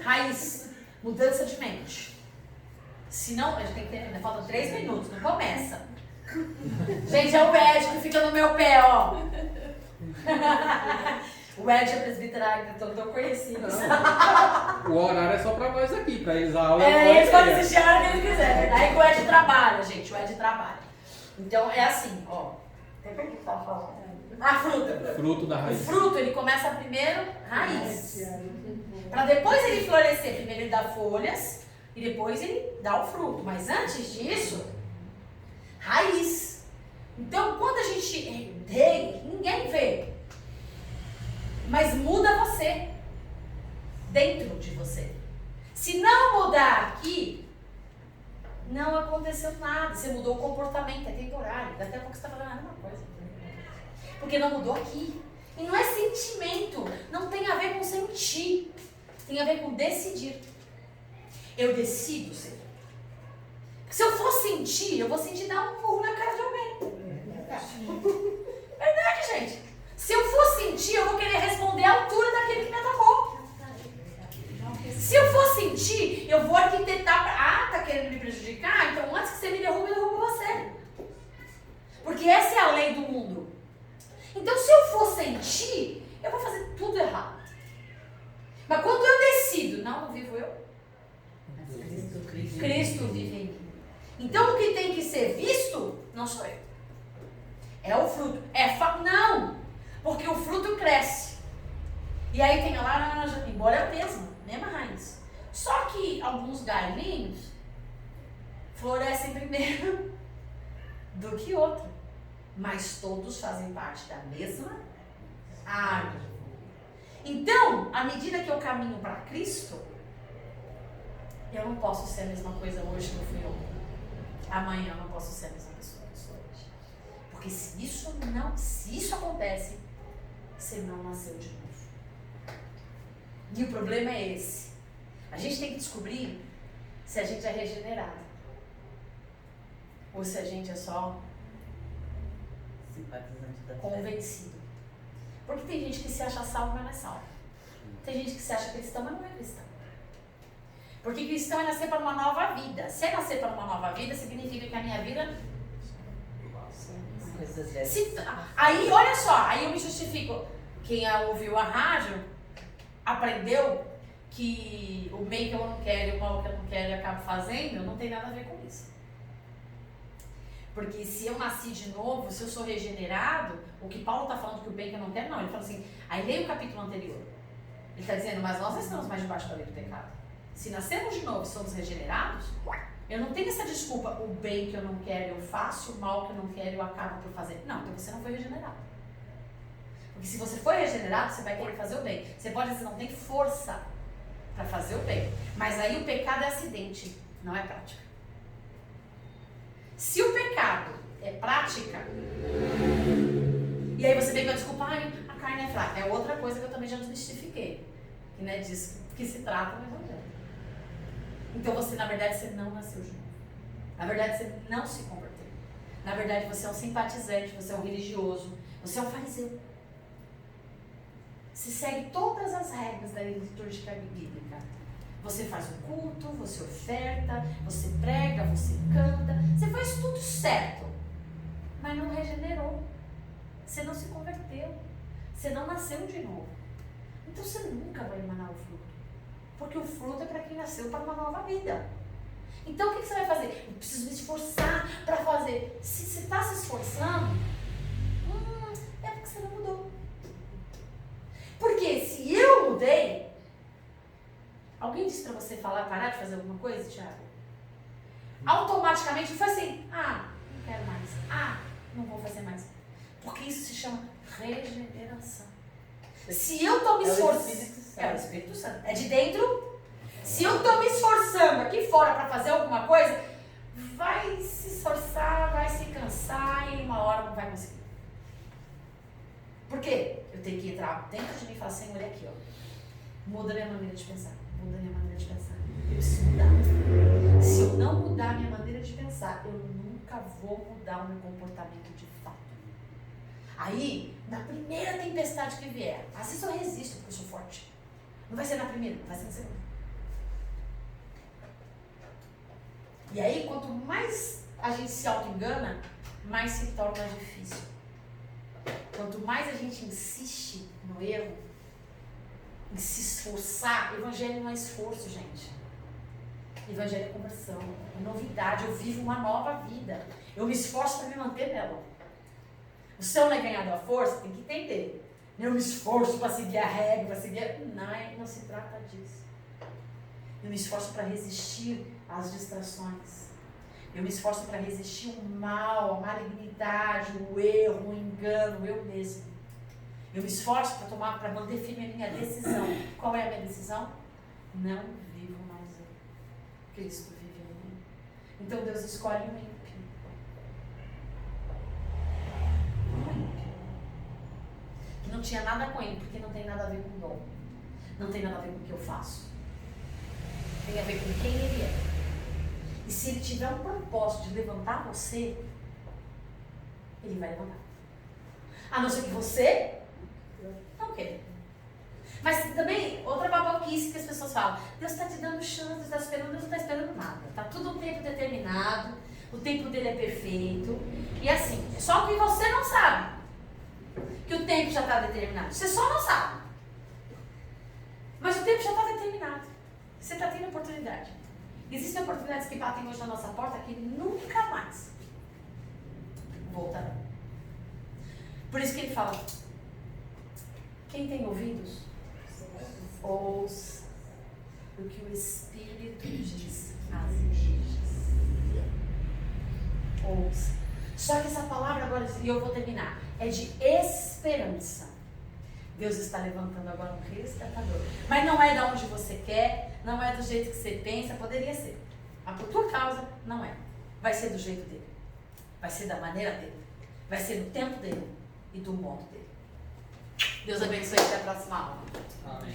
Speaker 1: Raiz. Mudança de mente. Se não, a gente tem que ter, ainda faltam 3 minutos, não começa. Gente, é o Ed que fica no meu pé, ó. O Ed é presbiterário, então eu conheci.
Speaker 3: O horário é só pra nós aqui, pra eles a aula.
Speaker 1: Eles podem assistir a hora que eles quiserem. Aí o Ed trabalha, gente, o Ed trabalha. Então é assim, ó. Tem que estar falando. A fruta.
Speaker 3: Fruto da
Speaker 1: O
Speaker 3: raiz.
Speaker 1: fruto, ele começa primeiro raiz. Para depois ele florescer. Primeiro ele dá folhas e depois ele dá o fruto. Mas antes disso, raiz. Então, quando a gente rega, ninguém vê. Mas muda você. Dentro de você. Se não mudar aqui, não aconteceu nada. Você mudou o comportamento, é temporário. Daqui a pouco você está falando a mesma coisa. Porque não mudou aqui. E não é sentimento. Não tem a ver com sentir. Tem a ver com decidir. Eu decido ser. Se eu for sentir, eu vou sentir dar um murro na cara de alguém. Verdade, gente. Se eu for sentir, eu vou querer responder à altura daquele que me atacou. Se eu for sentir, eu vou arquitetar. Tá querendo me prejudicar? Então antes Então, se eu for sentir, eu vou fazer tudo errado. Mas quando eu decido, não vivo eu, Cristo vive em mim. Então, o que tem que ser visto, não sou eu. É o fruto. Não, porque o fruto cresce. E aí tem a laranja, embora é a mesma raiz. Só que alguns galhinhos florescem primeiro do que outro. Mas todos fazem parte da mesma árvore. Então, à medida que eu caminho para Cristo, eu não posso ser a mesma coisa hoje que eu fui ontem. Amanhã eu não posso ser a mesma pessoa que eu sou hoje. Porque se isso acontece, você não nasceu de novo. E o problema é esse. A gente tem que descobrir se a gente é regenerado. Ou se a gente é só
Speaker 4: simpatizante da fé.
Speaker 1: Convencido. Porque tem gente que se acha salvo, mas não é salvo. Tem gente que se acha cristão, mas não é cristão. Porque cristão é nascer para uma nova vida. Se é nascer para uma nova vida, significa que a minha vida... Aí, olha só, aí eu me justifico. Quem ouviu a rádio, aprendeu que o bem que eu não quero e o mal que eu não quero e acabo fazendo, não tem nada a ver com isso. Porque se eu nasci de novo, se eu sou regenerado, o que Paulo está falando que o bem que eu não quero, não. Ele fala assim, aí leia o capítulo anterior. Ele está dizendo, mas nós não estamos mais debaixo da lei do pecado. Se nascemos de novo e somos regenerados, eu não tenho essa desculpa, o bem que eu não quero eu faço, o mal que eu não quero eu acabo por fazer. Não, então você não foi regenerado. Porque se você foi regenerado, você vai querer fazer o bem. Você pode dizer, não tem força para fazer o bem. Mas aí o pecado é acidente, não é prática. Se o pecado é prática, e aí você vem com a desculpa, a carne é fraca. É outra coisa que eu também já desmistifiquei. Que não é disso que se trata no Evangelho. Então você, na verdade, você não nasceu de novo. Na verdade, você não se converteu. Na verdade, você é um simpatizante, você é um religioso, você é um fariseu. Você segue todas as regras da liturgia bíblica. Você faz o culto, você oferta, você prega, você canta. Você faz tudo certo, mas não regenerou. Você não se converteu. Você não nasceu de novo. Então você nunca vai emanar o fruto. Porque o fruto é para quem nasceu para uma nova vida. Então o que você vai fazer? Eu preciso me esforçar para fazer. Se você está se esforçando, é porque você não mudou. Porque se eu mudei, alguém disse para você parar de fazer alguma coisa, Thiago? Automaticamente foi assim, não quero mais, não vou fazer mais. Porque isso se chama regeneração. Se eu estou me esforçando, é o Espírito Santo, é de dentro. Se eu estou me esforçando aqui fora para fazer alguma coisa, vai se esforçar, vai se cansar e uma hora não vai conseguir. Por quê? Eu tenho que entrar dentro de mim e falar, Senhor, olha aqui, muda a minha maneira de pensar, muda a minha maneira de pensar. Eu preciso mudar. Se eu não mudar a minha maneira de pensar, eu nunca vou mudar o meu comportamento de fato. Aí, na primeira tempestade que vier, às vezes eu resisto porque eu sou forte. Não vai ser na primeira, vai ser na segunda. E aí, quanto mais a gente se auto-engana, mais se torna difícil. Quanto mais a gente insiste no erro, em se esforçar, evangelho não é esforço, gente. Evangelho é conversão, é novidade, eu vivo uma nova vida. Eu me esforço para me manter nela. O céu não é ganhado à força, tem que entender. Eu me esforço para seguir a regra, para seguir... Não se trata disso. Eu me esforço para resistir às distrações. Eu me esforço para resistir o mal, a malignidade, o erro, o engano, eu mesmo. Eu me esforço para manter firme a minha decisão. Qual é a minha decisão? Não vivo mais eu. Cristo vive em mim. Então Deus escolhe um ímpio. Que não tinha nada com ele, porque não tem nada a ver com o dom. Não tem nada a ver com o que eu faço. Tem a ver com quem ele é. E se ele tiver um propósito de levantar você, ele vai levantar. A não ser que você não queira. Mas também, outra babaquice que as pessoas falam, Deus está te dando chance, Deus está esperando, Deus não está esperando nada. Está tudo no tempo determinado, o tempo dele é perfeito. E assim, só que você não sabe. que o tempo já está determinado. Você só não sabe. Mas o tempo já está determinado. Você está tendo oportunidade. Existem oportunidades que batem hoje na nossa porta que nunca mais voltarão. Por isso que ele fala, quem tem ouvidos, ouça o que o Espírito diz às igrejas. Ouça. Só que essa palavra agora, e eu vou terminar, é de esperança. Deus está levantando agora um resgatador. Mas não é de onde você quer, não é do jeito que você pensa, poderia ser. Mas por tua causa, não é. Vai ser do jeito dele. Vai ser da maneira dele. Vai ser no tempo dele e do modo dele. Deus abençoe, até a próxima aula.
Speaker 3: Amém.